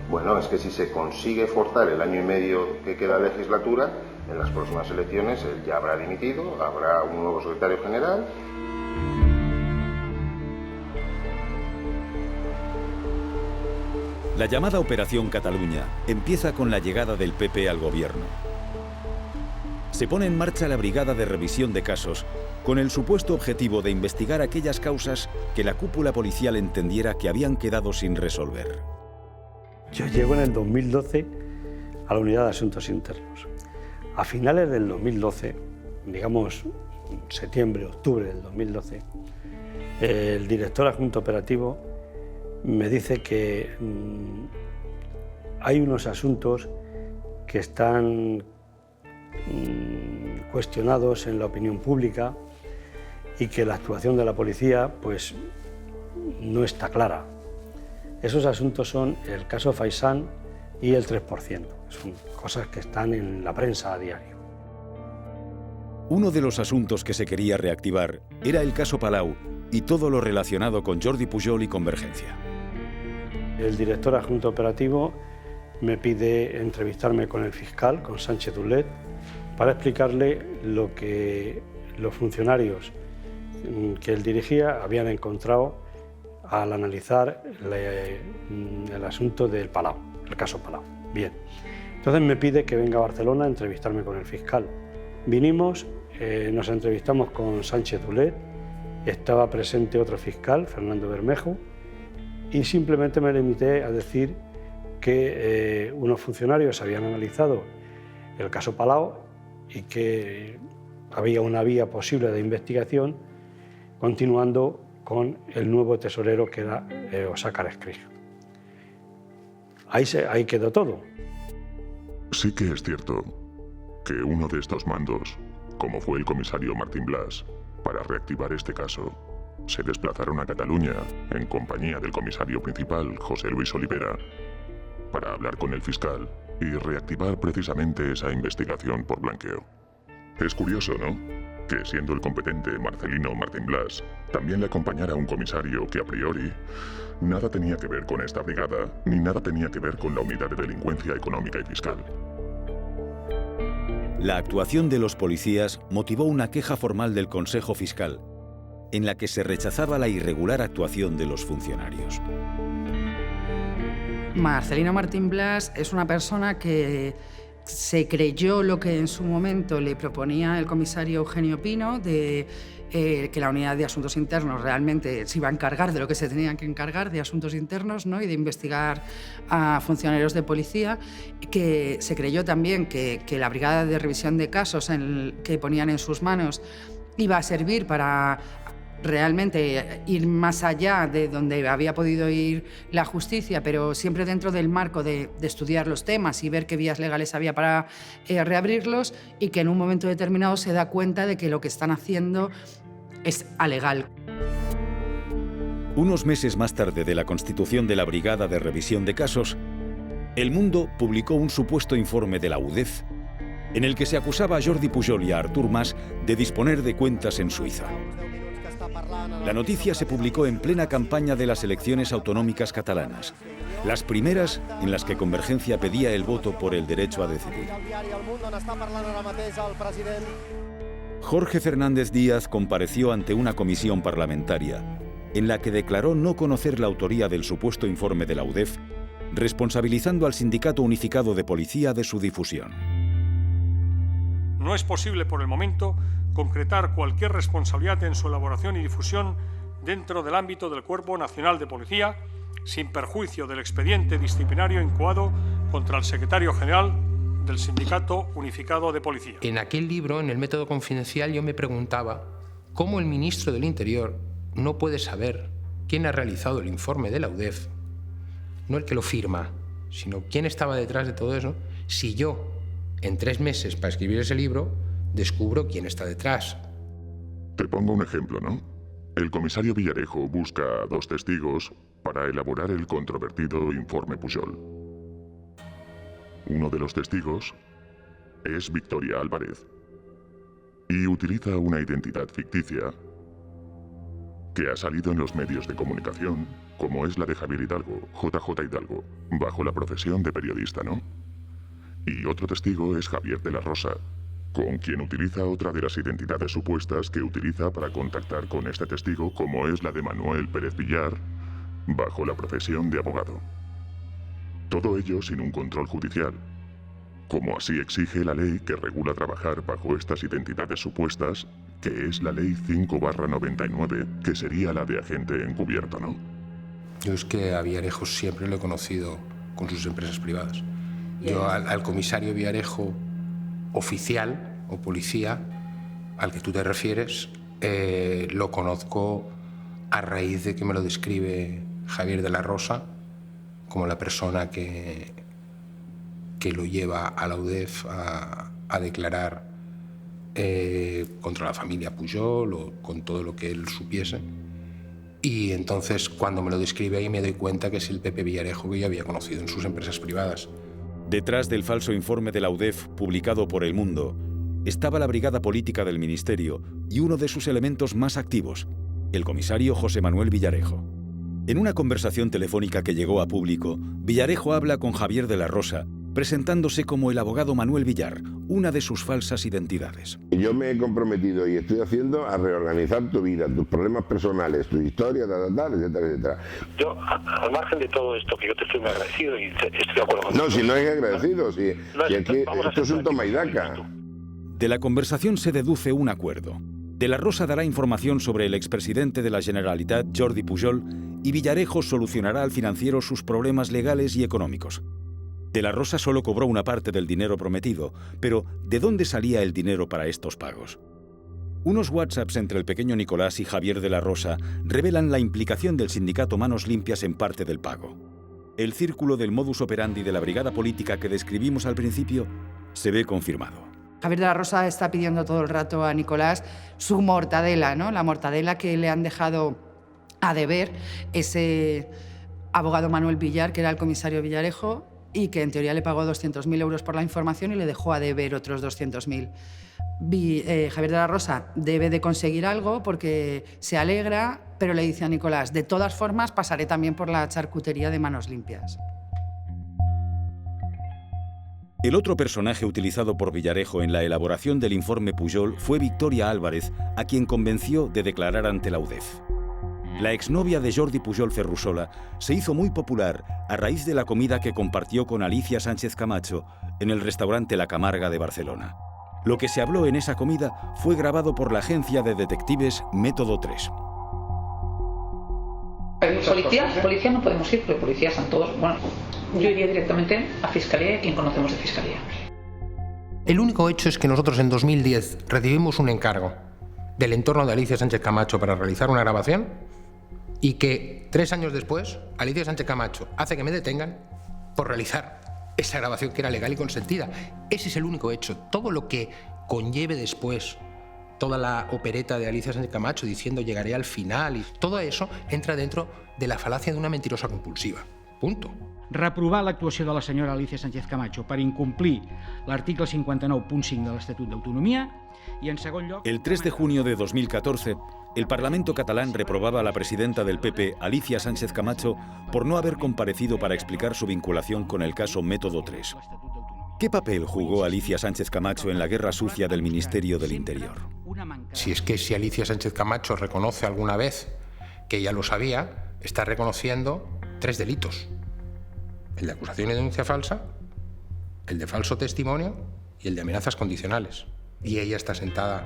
Bueno, es que si se consigue forzar el año y medio que queda de legislatura, en las próximas elecciones él ya habrá dimitido, habrá un nuevo secretario general. La llamada Operación Cataluña empieza con la llegada del PP al gobierno. Se pone en marcha la Brigada de Revisión de Casos con el supuesto objetivo de investigar aquellas causas que la cúpula policial entendiera que habían quedado sin resolver. Yo llego en el 2012 a la Unidad de Asuntos Internos. A finales del 2012, digamos septiembre, octubre del 2012, el director adjunto operativo me dice que hay unos asuntos que están cuestionados en la opinión pública y que la actuación de la policía pues no está clara. Esos asuntos son el caso Faisán y el 3%. Son cosas que están en la prensa a diario. Uno de los asuntos que se quería reactivar era el caso Palau y todo lo relacionado con Jordi Pujol y Convergencia. El director adjunto operativo me pide entrevistarme con el fiscal, con Sánchez Dulet, para explicarle lo que los funcionarios que él dirigía habían encontrado al analizar el asunto del Palau, el caso Palau. Bien, entonces me pide que venga a Barcelona a entrevistarme con el fiscal. Vinimos, nos entrevistamos con Sánchez Dulet, estaba presente otro fiscal, Fernando Bermejo, y simplemente me limité a decir que unos funcionarios habían analizado el caso Palau y que había una vía posible de investigación, continuando con el nuevo tesorero que era Óscar Escrig. Ahí quedó todo. Sí que es cierto que uno de estos mandos, como fue el comisario Martín Blas, para reactivar este caso, se desplazaron a Cataluña en compañía del comisario principal, José Luis Olivera, para hablar con el fiscal y reactivar precisamente esa investigación por blanqueo. Es curioso, ¿no?, que siendo el competente Marcelino Martín Blas, también le acompañara un comisario que a priori nada tenía que ver con esta brigada, ni nada tenía que ver con la unidad de delincuencia económica y fiscal. La actuación de los policías motivó una queja formal del Consejo Fiscal, en la que se rechazaba la irregular actuación de los funcionarios. Marcelino Martín Blas es una persona que se creyó lo que en su momento le proponía el comisario Eugenio Pino, de que la unidad de asuntos internos realmente se iba a encargar de lo que se tenían que encargar, de asuntos internos, ¿no?, y de investigar a funcionarios de policía, que se creyó también que la brigada de revisión de casos que ponían en sus manos iba a servir para realmente ir más allá de donde había podido ir la justicia, pero siempre dentro del marco de estudiar los temas y ver qué vías legales había para reabrirlos, y que en un momento determinado se da cuenta de que lo que están haciendo es alegal. Unos meses más tarde de la constitución de la Brigada de Revisión de Casos, El Mundo publicó un supuesto informe de la UDEF en el que se acusaba a Jordi Pujol y a Artur Mas de disponer de cuentas en Suiza. La noticia se publicó en plena campaña de las elecciones autonómicas catalanas, las primeras en las que Convergencia pedía el voto por el derecho a decidir. Jorge Fernández Díaz compareció ante una comisión parlamentaria en la que declaró no conocer la autoría del supuesto informe de la UDEF, responsabilizando al Sindicato Unificado de Policía de su difusión. No es posible por el momento concretar cualquier responsabilidad en su elaboración y difusión dentro del ámbito del Cuerpo Nacional de Policía, sin perjuicio del expediente disciplinario incoado contra el secretario general del Sindicato Unificado de Policía. En aquel libro, en el método confidencial, yo me preguntaba cómo el ministro del Interior no puede saber quién ha realizado el informe de la UDEF, no el que lo firma, sino quién estaba detrás de todo eso, si yo, en 3 meses para escribir ese libro, descubro quién está detrás. Te pongo un ejemplo, ¿no? El comisario Villarejo busca a 2 testigos para elaborar el controvertido informe Pujol. Uno de los testigos es Victoria Álvarez y utiliza una identidad ficticia que ha salido en los medios de comunicación, como es la de Javier Hidalgo, JJ Hidalgo, bajo la profesión de periodista, ¿no? Y otro testigo es Javier de la Rosa, con quien utiliza otra de las identidades supuestas que utiliza para contactar con este testigo, como es la de Manuel Pérez Villar, bajo la profesión de abogado. Todo ello sin un control judicial, como así exige la ley que regula trabajar bajo estas identidades supuestas, que es la Ley 5/99, que sería la de agente encubierto, ¿no? Yo es que a Villarejo siempre lo he conocido con sus empresas privadas. Yo al comisario Villarejo oficial o policía al que tú te refieres lo conozco a raíz de que me lo describe Javier de la Rosa como la persona que lo lleva a la UDEF a declarar contra la familia Pujol o con todo lo que él supiese. Y entonces cuando me lo describe ahí me doy cuenta que es el Pepe Villarejo que yo había conocido en sus empresas privadas. Detrás del falso informe de la UDEF, publicado por El Mundo, estaba la brigada política del Ministerio y uno de sus elementos más activos, el comisario José Manuel Villarejo. En una conversación telefónica que llegó a público, Villarejo habla con Javier de la Rosa, presentándose como el abogado Manuel Villar, una de sus falsas identidades. Yo me he comprometido y estoy haciendo a reorganizar tu vida, tus problemas personales, tu historia, etcétera, etcétera. Yo, al margen de todo esto, que yo te estoy muy agradecido y estoy de acuerdo contigo. No, si no es agradecido, si aquí, esto es un toma y daca. De la conversación se deduce un acuerdo. De la Rosa dará información sobre el expresidente de la Generalitat, Jordi Pujol, y Villarejo solucionará al financiero sus problemas legales y económicos. De la Rosa solo cobró una parte del dinero prometido, pero ¿de dónde salía el dinero para estos pagos? Unos WhatsApps entre el pequeño Nicolás y Javier de la Rosa revelan la implicación del sindicato Manos Limpias en parte del pago. El círculo del modus operandi de la brigada política que describimos al principio se ve confirmado. Javier de la Rosa está pidiendo todo el rato a Nicolás su mortadela, ¿no? La mortadela que le han dejado a deber ese abogado Manuel Villar, que era el comisario Villarejo, y que en teoría le pagó 200.000 euros por la información y le dejó a deber otros 200.000. Javier de la Rosa debe de conseguir algo porque se alegra, pero le dice a Nicolás, de todas formas pasaré también por la charcutería de Manos Limpias. El otro personaje utilizado por Villarejo en la elaboración del informe Pujol fue Victoria Álvarez, a quien convenció de declarar ante la UDEF. La exnovia de Jordi Pujol Ferrusola se hizo muy popular a raíz de la comida que compartió con Alicia Sánchez Camacho en el restaurante La Camarga de Barcelona. Lo que se habló en esa comida fue grabado por la agencia de detectives Método 3. Policía no podemos ir porque policías son todos... Bueno, yo iría directamente a Fiscalía y a quien conocemos de Fiscalía. El único hecho es que nosotros en 2010 recibimos un encargo del entorno de Alicia Sánchez Camacho para realizar una grabación y que 3 años después Alicia Sánchez Camacho hace que me detengan por realizar esa grabación que era legal y consentida. Ese es el único hecho. Todo lo que conlleve después, toda la opereta de Alicia Sánchez Camacho diciendo llegaré al final, y todo eso entra dentro de la falacia de una mentirosa compulsiva. Punto. Reprovar l'actuació de la senyora Alicia Sánchez Camacho per incomplir l'article 59.5 de l'Estatut d'Autonomia y, en segon lloc... El 3 de junio de 2014, el Parlamento catalán reprobaba a la presidenta del PP, Alicia Sánchez Camacho, por no haber comparecido para explicar su vinculación con el caso Método 3. ¿Qué papel jugó Alicia Sánchez Camacho en la guerra sucia del Ministerio del Interior? Si es que si Alicia Sánchez Camacho reconoce alguna vez que ella lo sabía, está reconociendo 3 delitos. El de acusación y denuncia falsa, el de falso testimonio y el de amenazas condicionales. Y ella está sentada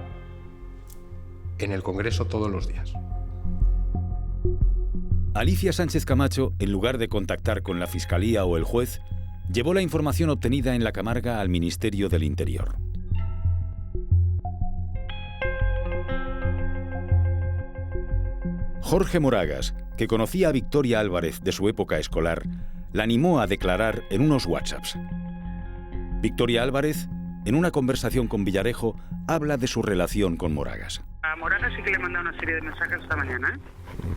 en el Congreso todos los días. Alicia Sánchez Camacho, en lugar de contactar con la Fiscalía o el juez, llevó la información obtenida en La Camarga al Ministerio del Interior. Jorge Moragas, que conocía a Victoria Álvarez de su época escolar, la animó a declarar en unos WhatsApps. Victoria Álvarez, en una conversación con Villarejo, habla de su relación con Moragas. A Moragas sí que le he mandado una serie de mensajes esta mañana.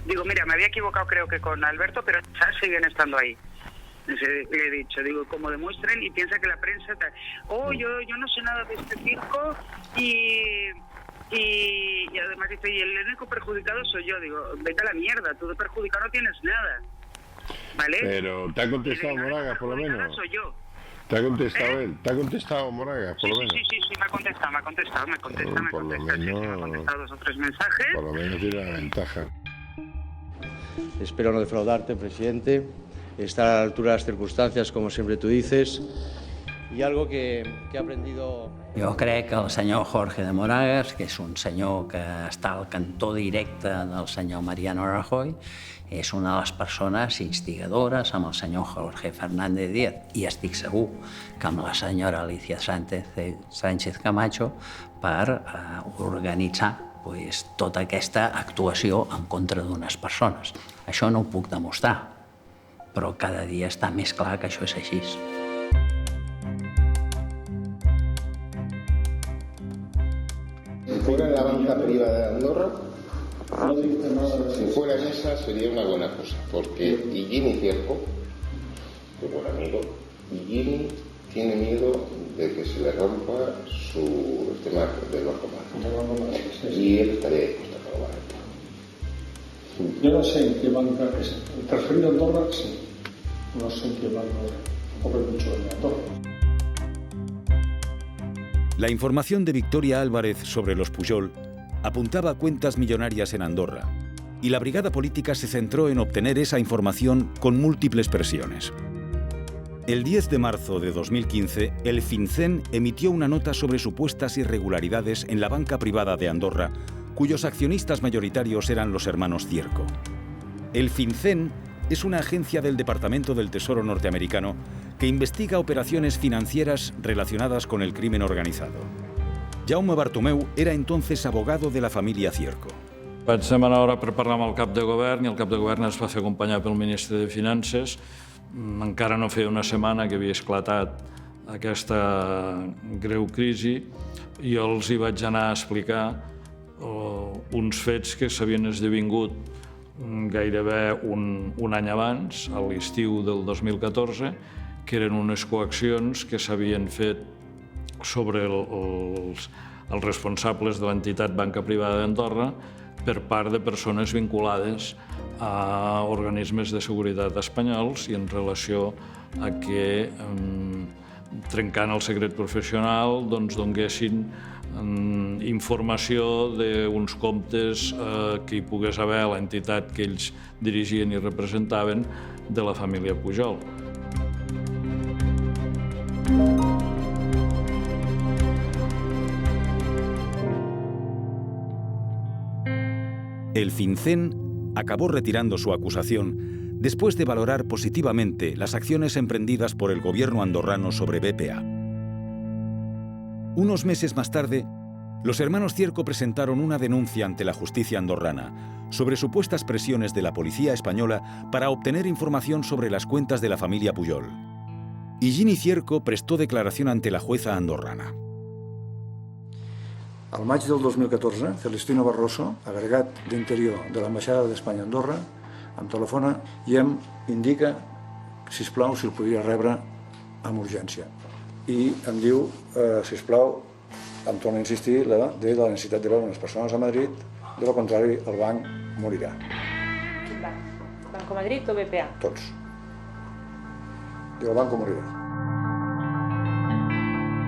Digo, mira, me había equivocado creo que con Alberto, pero siguen estando ahí. Le he dicho, digo, como demuestren y piensa que la prensa... yo no sé nada de este circo y además dice, y el único perjudicado soy yo. Digo, vete a la mierda, tú de perjudicado no tienes nada. ¿Vale? Pero ¿te ha contestado Moragas, por lo menos? Soy yo. ¿Te ha contestado él? ¿Te ha contestado Moragas, por lo menos? Sí, me ha contestado. Me ha contestado 2 o 3 mensajes. Por lo menos tiene la ventaja. Espero no defraudarte, presidente. Estar a la altura de las circunstancias, como siempre tú dices. I algo que he aprendido... Jo crec que el senyor Jorge de Moragas, que és un senyor que està al cantó directe del senyor Mariano Rajoy, és una de les persones instigadores amb el senyor Jorge Fernández Díaz, i estic segur que amb la senyora Alicia Sánchez Camacho per organitzar tota aquesta actuació en contra d'unes persones. Això no ho puc demostrar, però cada dia està més clar que això és així. Si fuera en la banca privada de Andorra, si fuera en esa sería una buena cosa, porque Higini Cierco, tu buen amigo, Higini tiene miedo de que se le rompa su tema del Banco Mar. Y él estaría dispuesto a probar. Yo no sé en qué banca es. Transferido a Andorra, sí. No sé en qué banca, tampoco hay mucho de Andorra. La información de Victoria Álvarez sobre los Pujol apuntaba a cuentas millonarias en Andorra, y la brigada política se centró en obtener esa información con múltiples presiones. El 10 de marzo de 2015, el FinCEN emitió una nota sobre supuestas irregularidades en la banca privada de Andorra, cuyos accionistas mayoritarios eran los hermanos Cierco. El FinCEN es una agencia del Departamento del Tesoro norteamericano que investiga operaciones financieras relacionadas con el crimen organizado. Jaume Bartomeu era entonces abogado de la familia Cierco. Vam anar ara per parlar amb el cap de govern i el cap de govern es va fer acompanyar pel ministre de Finances. Encara no feia una setmana que havia esclatat aquesta greu crisi, jo els hi vaig anar a explicar uns fets que s'havien esdevingut gairebé un any abans, a l'estiu del 2014, que eren unes coaccions que s'havien fet sobre els responsables de l'entitat Banca Privada d'Andorra per part de persones vinculades a organismes de seguretat espanyols i en relació a que, trencant el secret professional, donguessin informació d'uns comptes que hi pogués haver a l'entitat que ells dirigien i representaven de la família Pujol. El FinCEN acabó retirando su acusación después de valorar positivamente las acciones emprendidas por el gobierno andorrano sobre BPA. Unos meses más tarde, los hermanos Cierco presentaron una denuncia ante la justicia andorrana sobre supuestas presiones de la policía española para obtener información sobre las cuentas de la familia Pujol. Higini Cierco prestó declaración ante la jueza andorrana. Al maig del 2014, Celestino Barroso, agregat d'Interior de l'Ambaixada d'Espanya a Andorra, em telefona i em indica, sisplau, si el podria rebre amb urgència. I em diu, sisplau, em torna a insistir de la necessitat de veure unes persones a Madrid, de lo contrari el banc morirà. Quin banc? Banco Madrid o BPA? Tots. Diu, el banco morirà.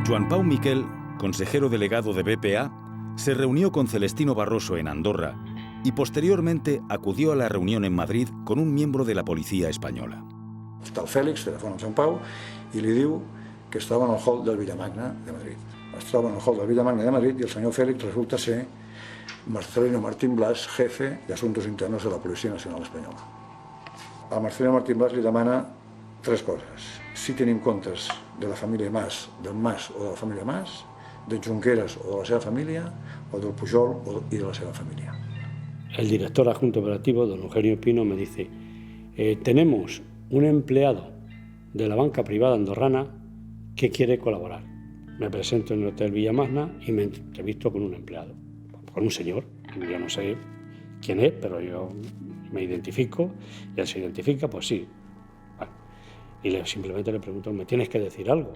Joan Pau Miquel, consejero delegado de BPA, se reunió con Celestino Barroso en Andorra y posteriormente acudió a la reunión en Madrid con un miembro de la policía española. Està el Fèlix, telefona al Joan Pau, i li diu que es troba en el hall del Villamagna de Madrid. Es troba en el hall del Villamagna de Madrid i el senyor Fèlix resulta ser Marcelino Martín Blas, jefe de Asuntos Internos de la Policía Nacional Espanyola. A Marcelino Martín Blas li demana tres coses. Si tenim comptes de la família Mas, del Mas o de la família Mas, de Junqueras o de la seva família, o del Pujol y de la seva familia. El director adjunto operativo, don Eugenio Pino, me dice, tenemos un empleado de la banca privada andorrana que quiere colaborar. Me presento en el Hotel Villamagna y me entrevisto con un empleado, con un señor, yo no sé quién es, pero yo me identifico, y él se identifica, pues sí. Bueno, y simplemente le pregunto, ¿me tienes que decir algo?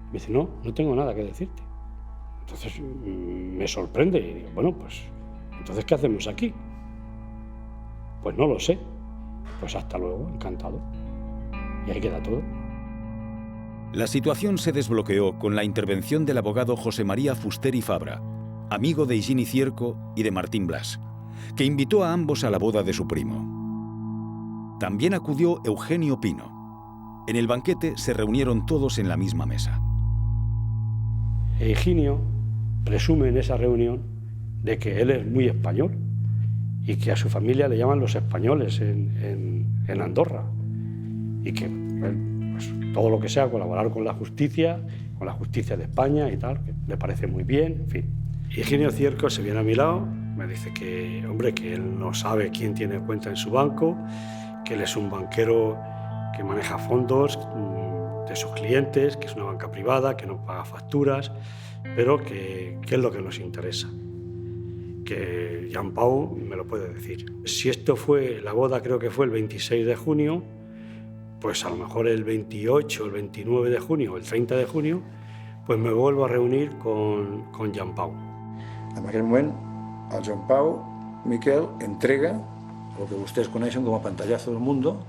Me dice, no tengo nada que decirte. Entonces me sorprende y digo, bueno, pues, entonces, ¿qué hacemos aquí? Pues no lo sé. Pues hasta luego, encantado. Y ahí queda todo. La situación se desbloqueó con la intervención del abogado José María Fuster y Fabra, amigo de Higini Cierco y de Martín Blas, que invitó a ambos a la boda de su primo. También acudió Eugenio Pino. En el banquete se reunieron todos en la misma mesa. Higinio presume en esa reunión de que él es muy español y que a su familia le llaman los españoles en Andorra y que pues, todo lo que sea colaborar con la justicia de España y tal, que le parece muy bien, en fin. Higinio Cierco se viene a mi lado, me dice que, hombre, que él no sabe quién tiene cuenta en su banco, que él es un banquero que maneja fondos de sus clientes, que es una banca privada, que no paga facturas, pero que es lo que nos interesa. Que Joan Pau me lo puede decir. Si esto fue, la boda creo que fue el 26 de junio, pues a lo mejor el 28, el 29 de junio o el 30 de junio, pues me vuelvo a reunir con Joan Pau. En aquell moment, el Joan Pau Miquel entrega el que vostès coneixen com a pantallazo del mundo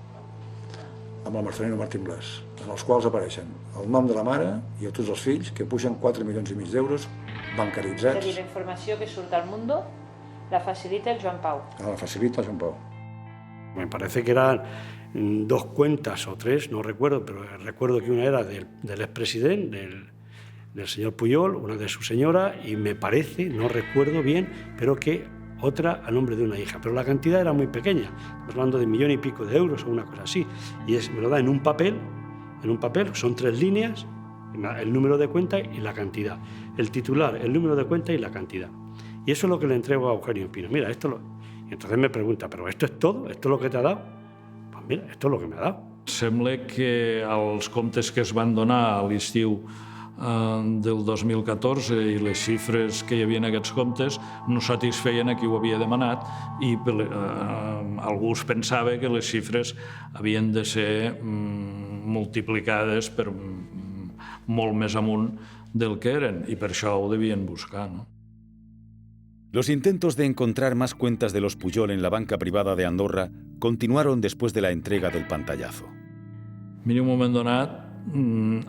amb el Marcelino Martín Blas, en els quals apareixen el nom de la mare i tots els fills, que pugen 4,5 milions d'euros bancaritzats. És a dir, la informació que surt al mundo la facilita el Joan Pau. La facilita el Joan Pau. Me parece que eran 2 cuentas o 3, no recuerdo, pero recuerdo que una era del expresidente, del señor Pujol, una de su señora, y me parece, no recuerdo bien, pero que otra a nombre de una hija. Pero la cantidad era muy pequeña, estamos hablando de 1,5 millones de euros o una cosa así. Y me lo da en un papel, son 3 líneas, el número de cuenta y la cantidad. El titular, el número de cuenta y la cantidad. Y eso es lo que le entrego a Eugenio Pino. Y entonces me pregunta, ¿pero esto es todo? ¿Esto es lo que te ha dado? Pues mira, esto es lo que me ha dado. sembla que els comptes que es van donar a l'estiu del 2014 i les xifres que hi havia en aquests comptes no satisfeien a qui ho havia demanat i algú es pensava que les xifres havien de ser multiplicades per molt més amunt del que eren i per això ho devien buscar, ¿no? Los intentos de encontrar más cuentas de los Pujol en la banca privada de Andorra continuaron después de la entrega del pantallazo. En un moment donat,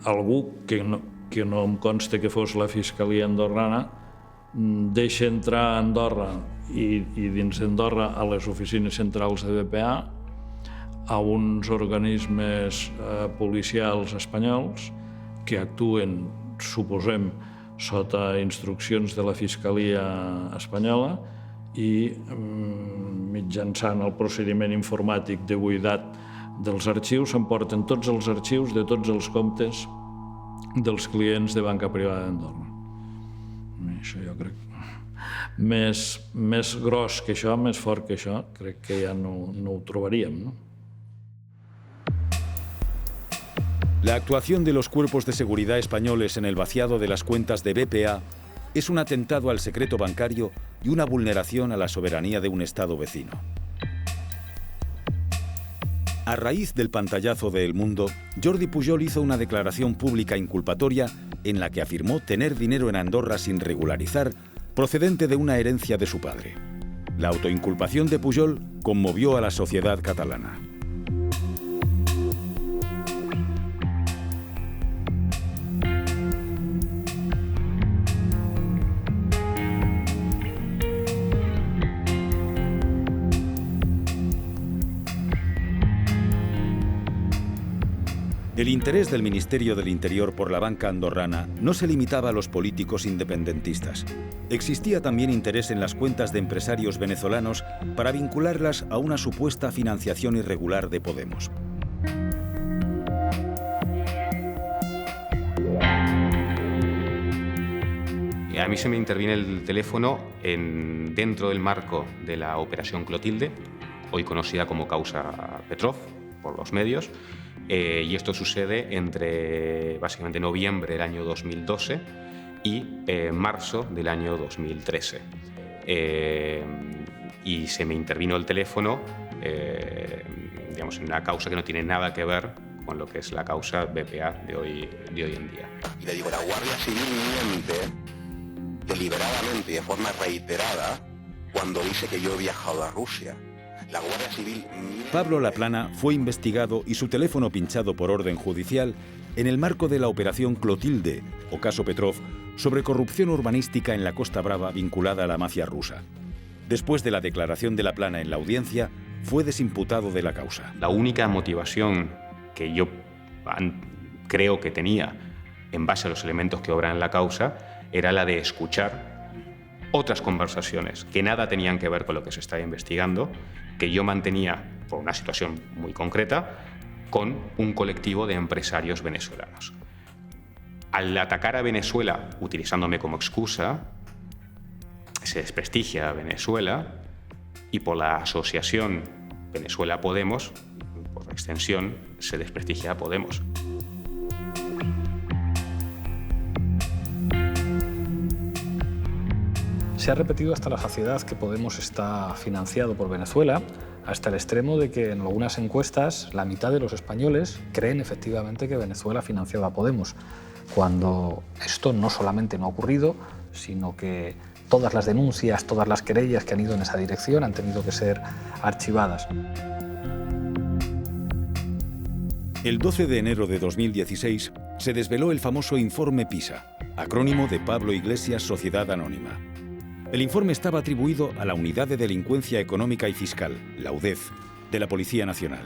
algú que no em consta que fos la Fiscalia andorrana deixa entrar a Andorra i dins d'Andorra a les oficines centrals de BPA a uns organismes policials espanyols que actuen, suposem, sota instruccions de la Fiscalia espanyola i mitjançant el procediment informàtic de buidat dels arxius s'emporten tots els arxius de tots els comptes dels clients de banca privada d'Andorra. Això jo crec més gros que això, més fort que això, crec que ja no ho trobaríem, no? La actuación de los cuerpos de seguridad españoles en el vaciado de las cuentas de BPA es un atentado al secreto bancario y una vulneración a la soberanía de un Estado vecino. A raíz del pantallazo de El Mundo, Jordi Pujol hizo una declaración pública inculpatoria en la que afirmó tener dinero en Andorra sin regularizar, procedente de una herencia de su padre. La autoinculpación de Pujol conmovió a la sociedad catalana. El interés del Ministerio del Interior por la banca andorrana no se limitaba a los políticos independentistas. Existía también interés en las cuentas de empresarios venezolanos para vincularlas a una supuesta financiación irregular de Podemos. A mí se me interviene el teléfono dentro del marco de la Operación Clotilde, hoy conocida como causa Petrov por los medios, y esto sucede entre básicamente noviembre del año 2012 y marzo del año 2013. Y se me intervino el teléfono digamos, en una causa que no tiene nada que ver con lo que es la causa BPA de hoy en día. Y le digo, la Guardia Civil miente deliberadamente y de forma reiterada cuando dice que yo he viajado a Rusia. La Guardia Civil... Pablo Laplana fue investigado y su teléfono pinchado por orden judicial en el marco de la Operación Clotilde, o caso Petrov, sobre corrupción urbanística en la Costa Brava vinculada a la mafia rusa. Después de la declaración de Laplana en la audiencia, fue desimputado de la causa. La única motivación que yo creo que tenía, en base a los elementos que obran en la causa, era la de escuchar otras conversaciones que nada tenían que ver con lo que se estaba investigando, que yo mantenía por una situación muy concreta con un colectivo de empresarios venezolanos. Al atacar a Venezuela utilizándome como excusa, se desprestigia a Venezuela y por la asociación Venezuela-Podemos, por extensión, se desprestigia a Podemos. Se ha repetido hasta la saciedad que Podemos está financiado por Venezuela, hasta el extremo de que en algunas encuestas la mitad de los españoles creen efectivamente que Venezuela ha financiado a Podemos, cuando esto no solamente no ha ocurrido, sino que todas las denuncias, todas las querellas que han ido en esa dirección han tenido que ser archivadas. El 12 de enero de 2016 se desveló el famoso Informe PISA, acrónimo de Pablo Iglesias Sociedad Anónima. El informe estaba atribuido a la Unidad de Delincuencia Económica y Fiscal, la UDEF, de la Policía Nacional.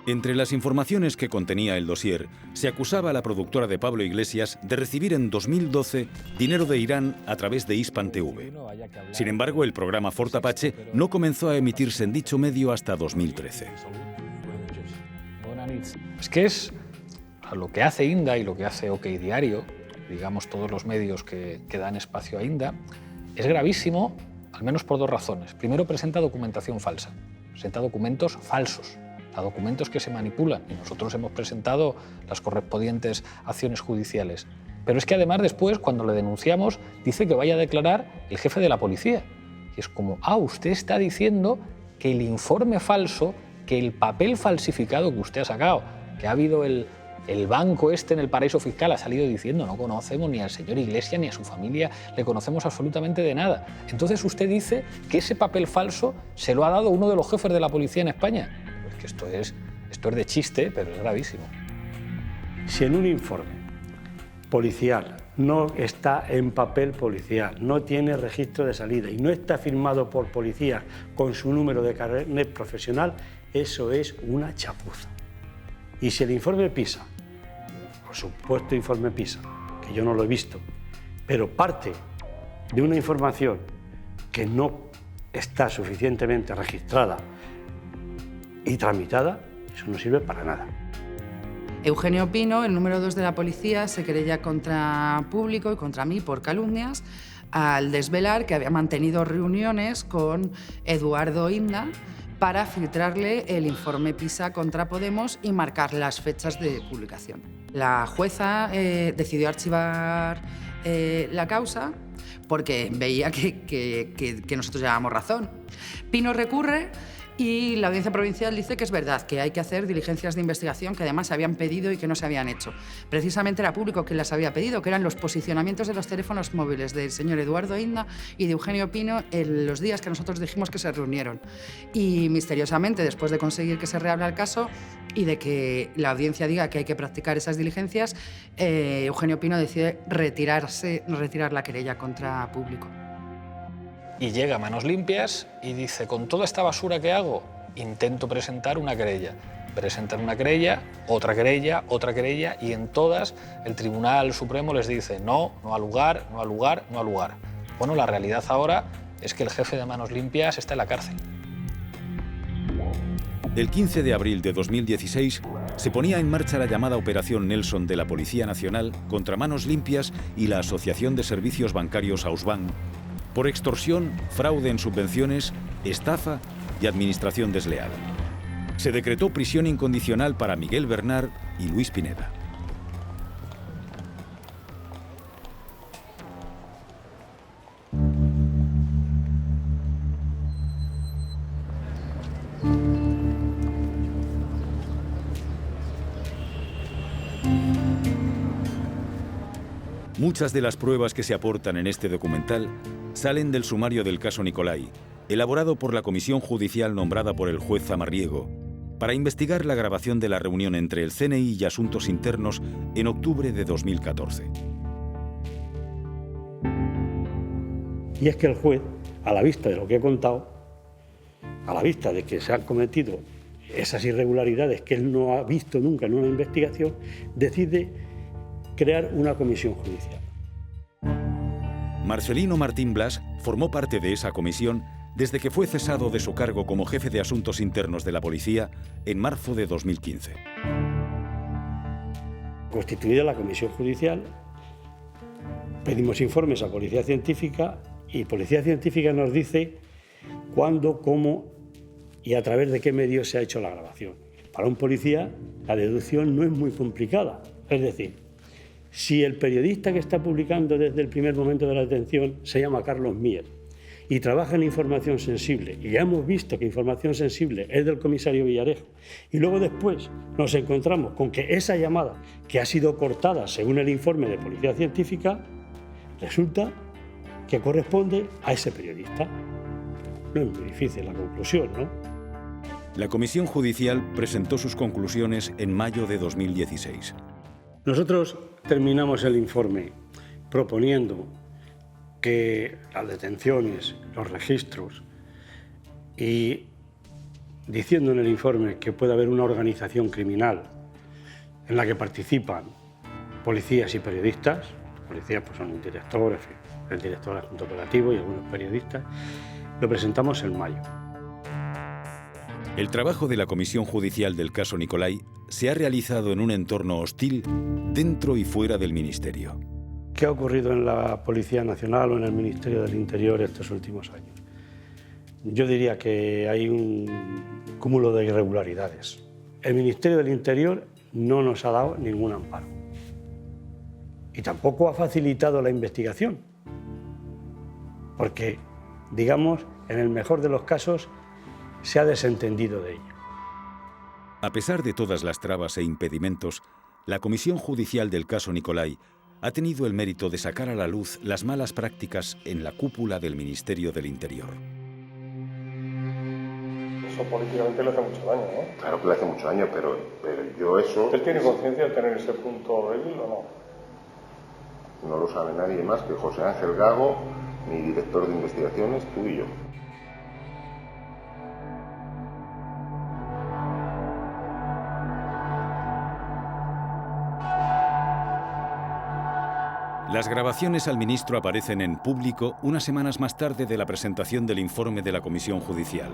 Entre las informaciones que contenía el dossier, se acusaba a la productora de Pablo Iglesias de recibir en 2012 dinero de Irán a través de Hispan TV. Sin embargo, el programa Fort Apache no comenzó a emitirse en dicho medio hasta 2013. Es que es lo que hace INDA y lo que hace OK Diario, digamos todos los medios que dan espacio a INDA, es gravísimo, al menos por dos razones. Primero, presenta documentación falsa, presenta documentos falsos, a documentos que se manipulan, y nosotros hemos presentado las correspondientes acciones judiciales. Pero es que además después, cuando le denunciamos, dice que vaya a declarar el jefe de la policía. Y es como, usted está diciendo que el informe falso, que el papel falsificado que usted ha sacado, que ha habido el banco en el paraíso fiscal, ha salido diciendo no conocemos ni al señor Iglesias ni a su familia, le conocemos absolutamente de nada. Entonces usted dice que ese papel falso se lo ha dado uno de los jefes de la policía en España. Pues que esto es de chiste, pero es gravísimo. Si en un informe policial no está en papel policial, no tiene registro de salida y no está firmado por policías con su número de carnet profesional, eso es una chapuza. Y si el informe PISA, por supuesto informe PISA, que yo no lo he visto, pero parte de una información que no está suficientemente registrada y tramitada, eso no sirve para nada. Eugenio Pino, el número 2 de la policía, se querella contra Público y contra mí por calumnias al desvelar que había mantenido reuniones con Eduardo Inda para filtrarle el informe PISA contra Podemos y marcar las fechas de publicación. La jueza decidió archivar la causa porque veía que nosotros llevábamos razón. Pino recurre y la Audiencia Provincial dice que es verdad, que hay que hacer diligencias de investigación que además se habían pedido y que no se habían hecho. Precisamente era Público quien las había pedido, que eran los posicionamientos de los teléfonos móviles del señor Eduardo Inda y de Eugenio Pino en los días que nosotros dijimos que se reunieron. Y misteriosamente, después de conseguir que se reabra el caso y de que la audiencia diga que hay que practicar esas diligencias, Eugenio Pino decide retirar la querella contra Público. Y llega a Manos Limpias y dice, con toda esta basura que hago, intento presentar una querella. Presentan una querella, otra querella, y en todas el Tribunal Supremo les dice no al lugar, no al lugar, no al lugar. Bueno, la realidad ahora es que el jefe de Manos Limpias está en la cárcel. El 15 de abril de 2016 se ponía en marcha la llamada Operación Nelson de la Policía Nacional contra Manos Limpias y la Asociación de Servicios Bancarios Ausbank por extorsión, fraude en subvenciones, estafa y administración desleal. Se decretó prisión incondicional para Miguel Bernard y Luis Pineda. Muchas de las pruebas que se aportan en este documental salen del sumario del caso Nicolai, elaborado por la comisión judicial nombrada por el juez Zamarriego, para investigar la grabación de la reunión entre el CNI y Asuntos Internos en octubre de 2014. Y es que el juez, a la vista de lo que he contado, a la vista de que se han cometido esas irregularidades que él no ha visto nunca en una investigación, decide crear una comisión judicial. Marcelino Martín Blas formó parte de esa comisión desde que fue cesado de su cargo como jefe de Asuntos Internos de la Policía en marzo de 2015. Constituida la comisión judicial, pedimos informes a Policía Científica y Policía Científica nos dice cuándo, cómo y a través de qué medios se ha hecho la grabación. Para un policía la deducción no es muy complicada, es decir, si el periodista que está publicando desde el primer momento de la detención se llama Carlos Mier y trabaja en información sensible, y ya hemos visto que información sensible es del comisario Villarejo, y luego después nos encontramos con que esa llamada, que ha sido cortada según el informe de Policía Científica, resulta que corresponde a ese periodista. No es muy difícil la conclusión, ¿no? La comisión judicial presentó sus conclusiones en mayo de 2016. Nosotros terminamos el informe proponiendo que las detenciones, los registros y diciendo en el informe que puede haber una organización criminal en la que participan policías y periodistas. Los policías pues, son un director, en fin, el director adjunto operativo y algunos periodistas. Lo presentamos en mayo. El trabajo de la Comisión Judicial del caso Nicolai se ha realizado en un entorno hostil dentro y fuera del Ministerio. ¿Qué ha ocurrido en la Policía Nacional o en el Ministerio del Interior estos últimos años? Yo diría que hay un cúmulo de irregularidades. El Ministerio del Interior no nos ha dado ningún amparo. Y tampoco ha facilitado la investigación. Porque, digamos, en el mejor de los casos, se ha desentendido de ello. A pesar de todas las trabas e impedimentos, la Comisión Judicial del caso Nicolai ha tenido el mérito de sacar a la luz las malas prácticas en la cúpula del Ministerio del Interior. Eso políticamente le hace mucho daño, ¿no? Claro que le hace mucho daño, pero yo eso... ¿Usted tiene conciencia de tener ese punto débil o no? No lo sabe nadie más que José Ángel Gago, mi director de investigaciones, tú y yo. Las grabaciones al ministro aparecen en público unas semanas más tarde de la presentación del informe de la Comisión Judicial.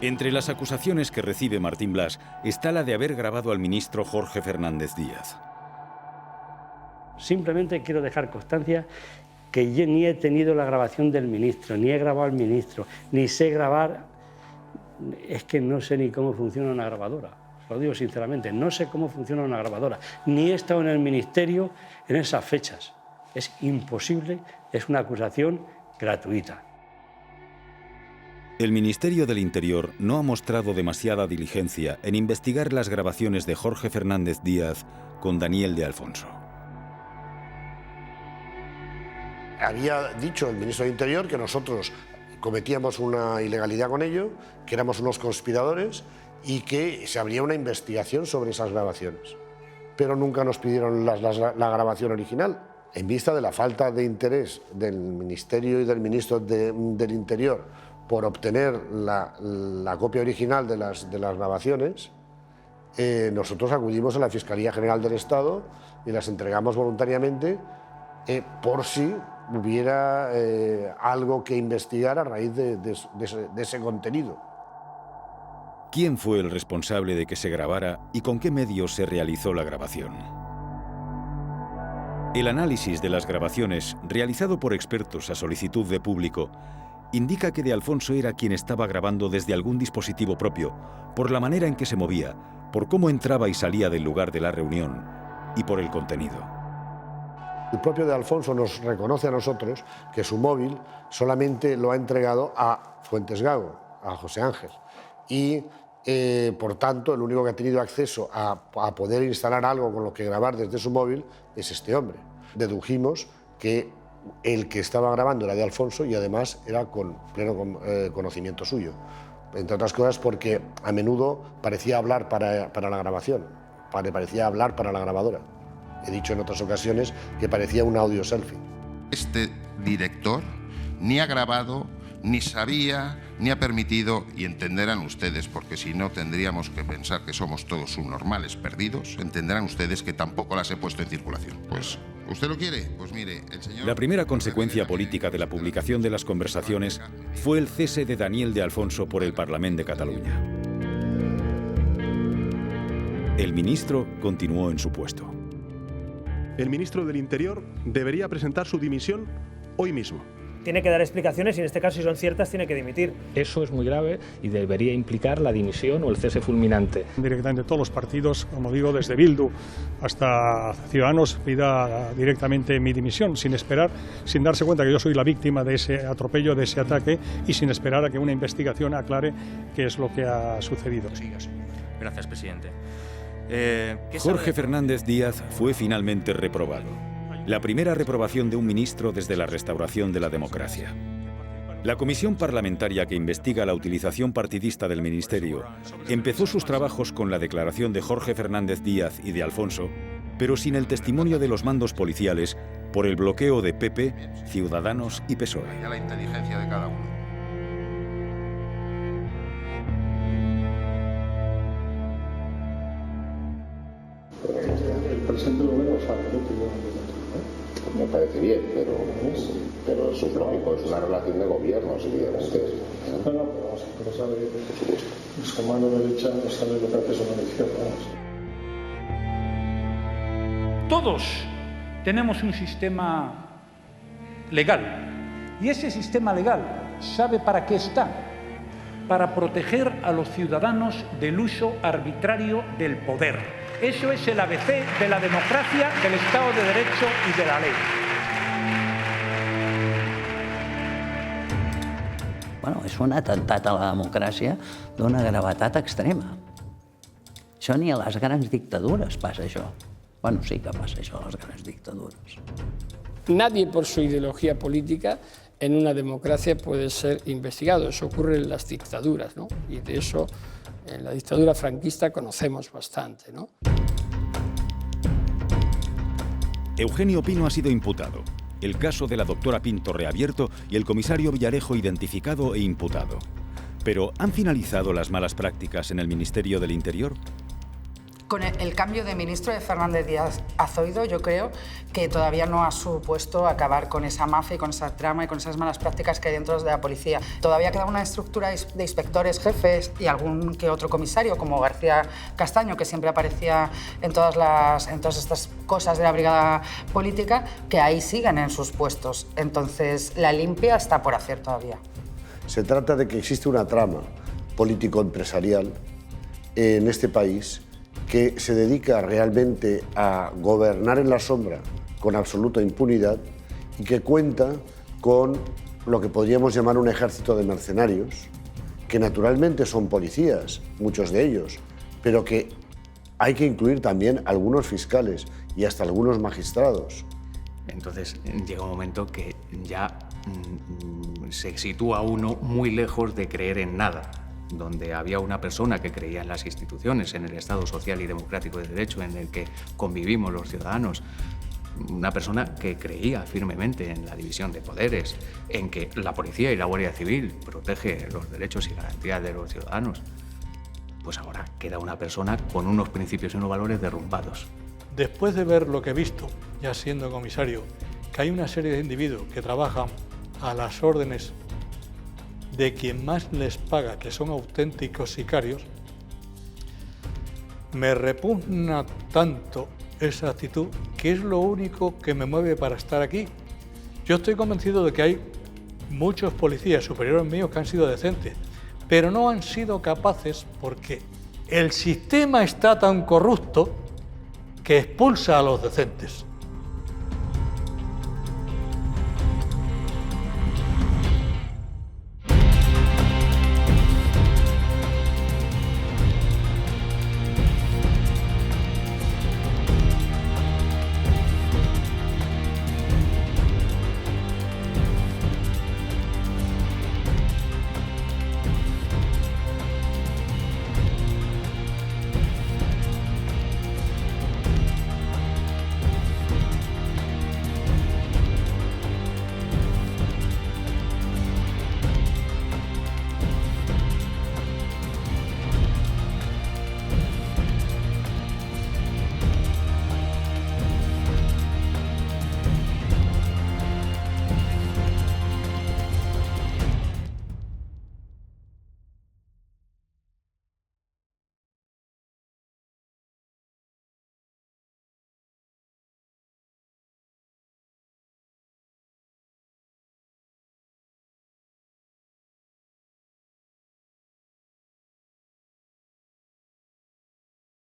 Entre las acusaciones que recibe Martín Blas está la de haber grabado al ministro Jorge Fernández Díaz. Simplemente quiero dejar constancia que yo ni he tenido la grabación del ministro, ni he grabado al ministro, ni sé grabar. Es que no sé ni cómo funciona una grabadora. Lo digo sinceramente, no sé cómo funciona una grabadora, ni he estado en el ministerio en esas fechas. Es imposible, es una acusación gratuita. El Ministerio del Interior no ha mostrado demasiada diligencia en investigar las grabaciones de Jorge Fernández Díaz con Daniel de Alfonso. Había dicho el ministro del Interior que nosotros cometíamos una ilegalidad con ello, que éramos unos conspiradores y que se abría una investigación sobre esas grabaciones. Pero nunca nos pidieron la grabación original. En vista de la falta de interés del Ministerio y del ministro del Interior por obtener la copia original de las grabaciones, nosotros acudimos a la Fiscalía General del Estado y las entregamos voluntariamente por si hubiera algo que investigar a raíz de ese contenido. ¿Quién fue el responsable de que se grabara y con qué medios se realizó la grabación? El análisis de las grabaciones, realizado por expertos a solicitud de público, indica que de Alfonso era quien estaba grabando desde algún dispositivo propio, por la manera en que se movía, por cómo entraba y salía del lugar de la reunión y por el contenido. El propio de Alfonso nos reconoce a nosotros que su móvil solamente lo ha entregado a Fuentes Gago, a José Ángel, y por tanto el único que ha tenido acceso a poder instalar algo con lo que grabar desde su móvil es este hombre. Dedujimos que el que estaba grabando era de Alfonso y además era con pleno conocimiento suyo, entre otras cosas porque a menudo parecía hablar para la grabación, parecía hablar para la grabadora. He dicho en otras ocasiones que parecía un audio selfie. Este director ni ha grabado, ni sabía, ni ha permitido, y entenderán ustedes, porque si no tendríamos que pensar que somos todos subnormales perdidos, entenderán ustedes que tampoco las he puesto en circulación. Pues, ¿usted lo quiere? Pues mire, el señor... La primera consecuencia política de la publicación de las conversaciones fue el cese de Daniel de Alfonso por el Parlament de Cataluña. El ministro continuó en su puesto. El ministro del Interior debería presentar su dimisión hoy mismo. Tiene que dar explicaciones y en este caso, si son ciertas, tiene que dimitir. Eso es muy grave y debería implicar la dimisión o el cese fulminante. Directamente todos los partidos, como digo, desde Bildu hasta Ciudadanos, pida directamente mi dimisión, sin esperar, sin darse cuenta que yo soy la víctima de ese atropello, de ese ataque y sin esperar a que una investigación aclare qué es lo que ha sucedido. Gracias, presidente. Jorge Fernández Díaz fue finalmente reprobado. La primera reprobación de un ministro desde la restauración de la democracia. La comisión parlamentaria que investiga la utilización partidista del ministerio empezó sus trabajos con la declaración de Jorge Fernández Díaz y de Alfonso, pero sin el testimonio de los mandos policiales por el bloqueo de PP, Ciudadanos y PSOE. Ya la inteligencia de cada uno. El presidente del gobierno sabe que me parece bien, pero es lógico, es una relación de gobiernos, evidentemente. pero sabe que su mano derecha no sabe lo que hace su mano izquierda. Todos tenemos un sistema legal y ese sistema legal ¿sabe para qué está? Para proteger a los ciudadanos del uso arbitrario del poder. Eso es el ABC de la democracia, del Estado de Derecho y de la ley. Bueno, és un atemptat a la democràcia d'una gravetat extrema. Això ni a les grans dictadures passa això. Bueno, sí que passa això a les grans dictadures. Nadie por su ideología política en una democracia puede ser investigado. Eso ocurre en las dictaduras, ¿no? Y de eso en la dictadura franquista conocemos bastante, ¿no? Eugenio Pino ha sido imputado. El caso de la doctora Pinto reabierto y el comisario Villarejo identificado e imputado. Pero ¿han finalizado las malas prácticas en el Ministerio del Interior? Con el cambio de ministro de Fernández Díaz a Zoido, yo creo que todavía no ha supuesto acabar con esa mafia y con esa trama y con esas malas prácticas que hay dentro de la policía. Todavía queda una estructura de inspectores, jefes y algún que otro comisario, como García Castaño, que siempre aparecía en todas estas cosas de la brigada política, que ahí siguen en sus puestos. Entonces, la limpia está por hacer todavía. Se trata de que existe una trama político-empresarial en este país que se dedica realmente a gobernar en la sombra con absoluta impunidad y que cuenta con lo que podríamos llamar un ejército de mercenarios, que naturalmente son policías, muchos de ellos, pero que hay que incluir también algunos fiscales y hasta algunos magistrados. Entonces llega un momento que ya se sitúa uno muy lejos de creer en nada, donde había una persona que creía en las instituciones, en el Estado social y democrático de derecho en el que convivimos los ciudadanos, una persona que creía firmemente en la división de poderes, en que la policía y la Guardia Civil protege los derechos y garantías de los ciudadanos. Pues ahora queda una persona con unos principios y unos valores derrumbados. Después de ver lo que he visto, ya siendo comisario, que hay una serie de individuos que trabajan a las órdenes de quien más les paga, que son auténticos sicarios, me repugna tanto esa actitud que es lo único que me mueve para estar aquí. Yo estoy convencido de que hay muchos policías superiores míos que han sido decentes, pero no han sido capaces porque el sistema está tan corrupto que expulsa a los decentes.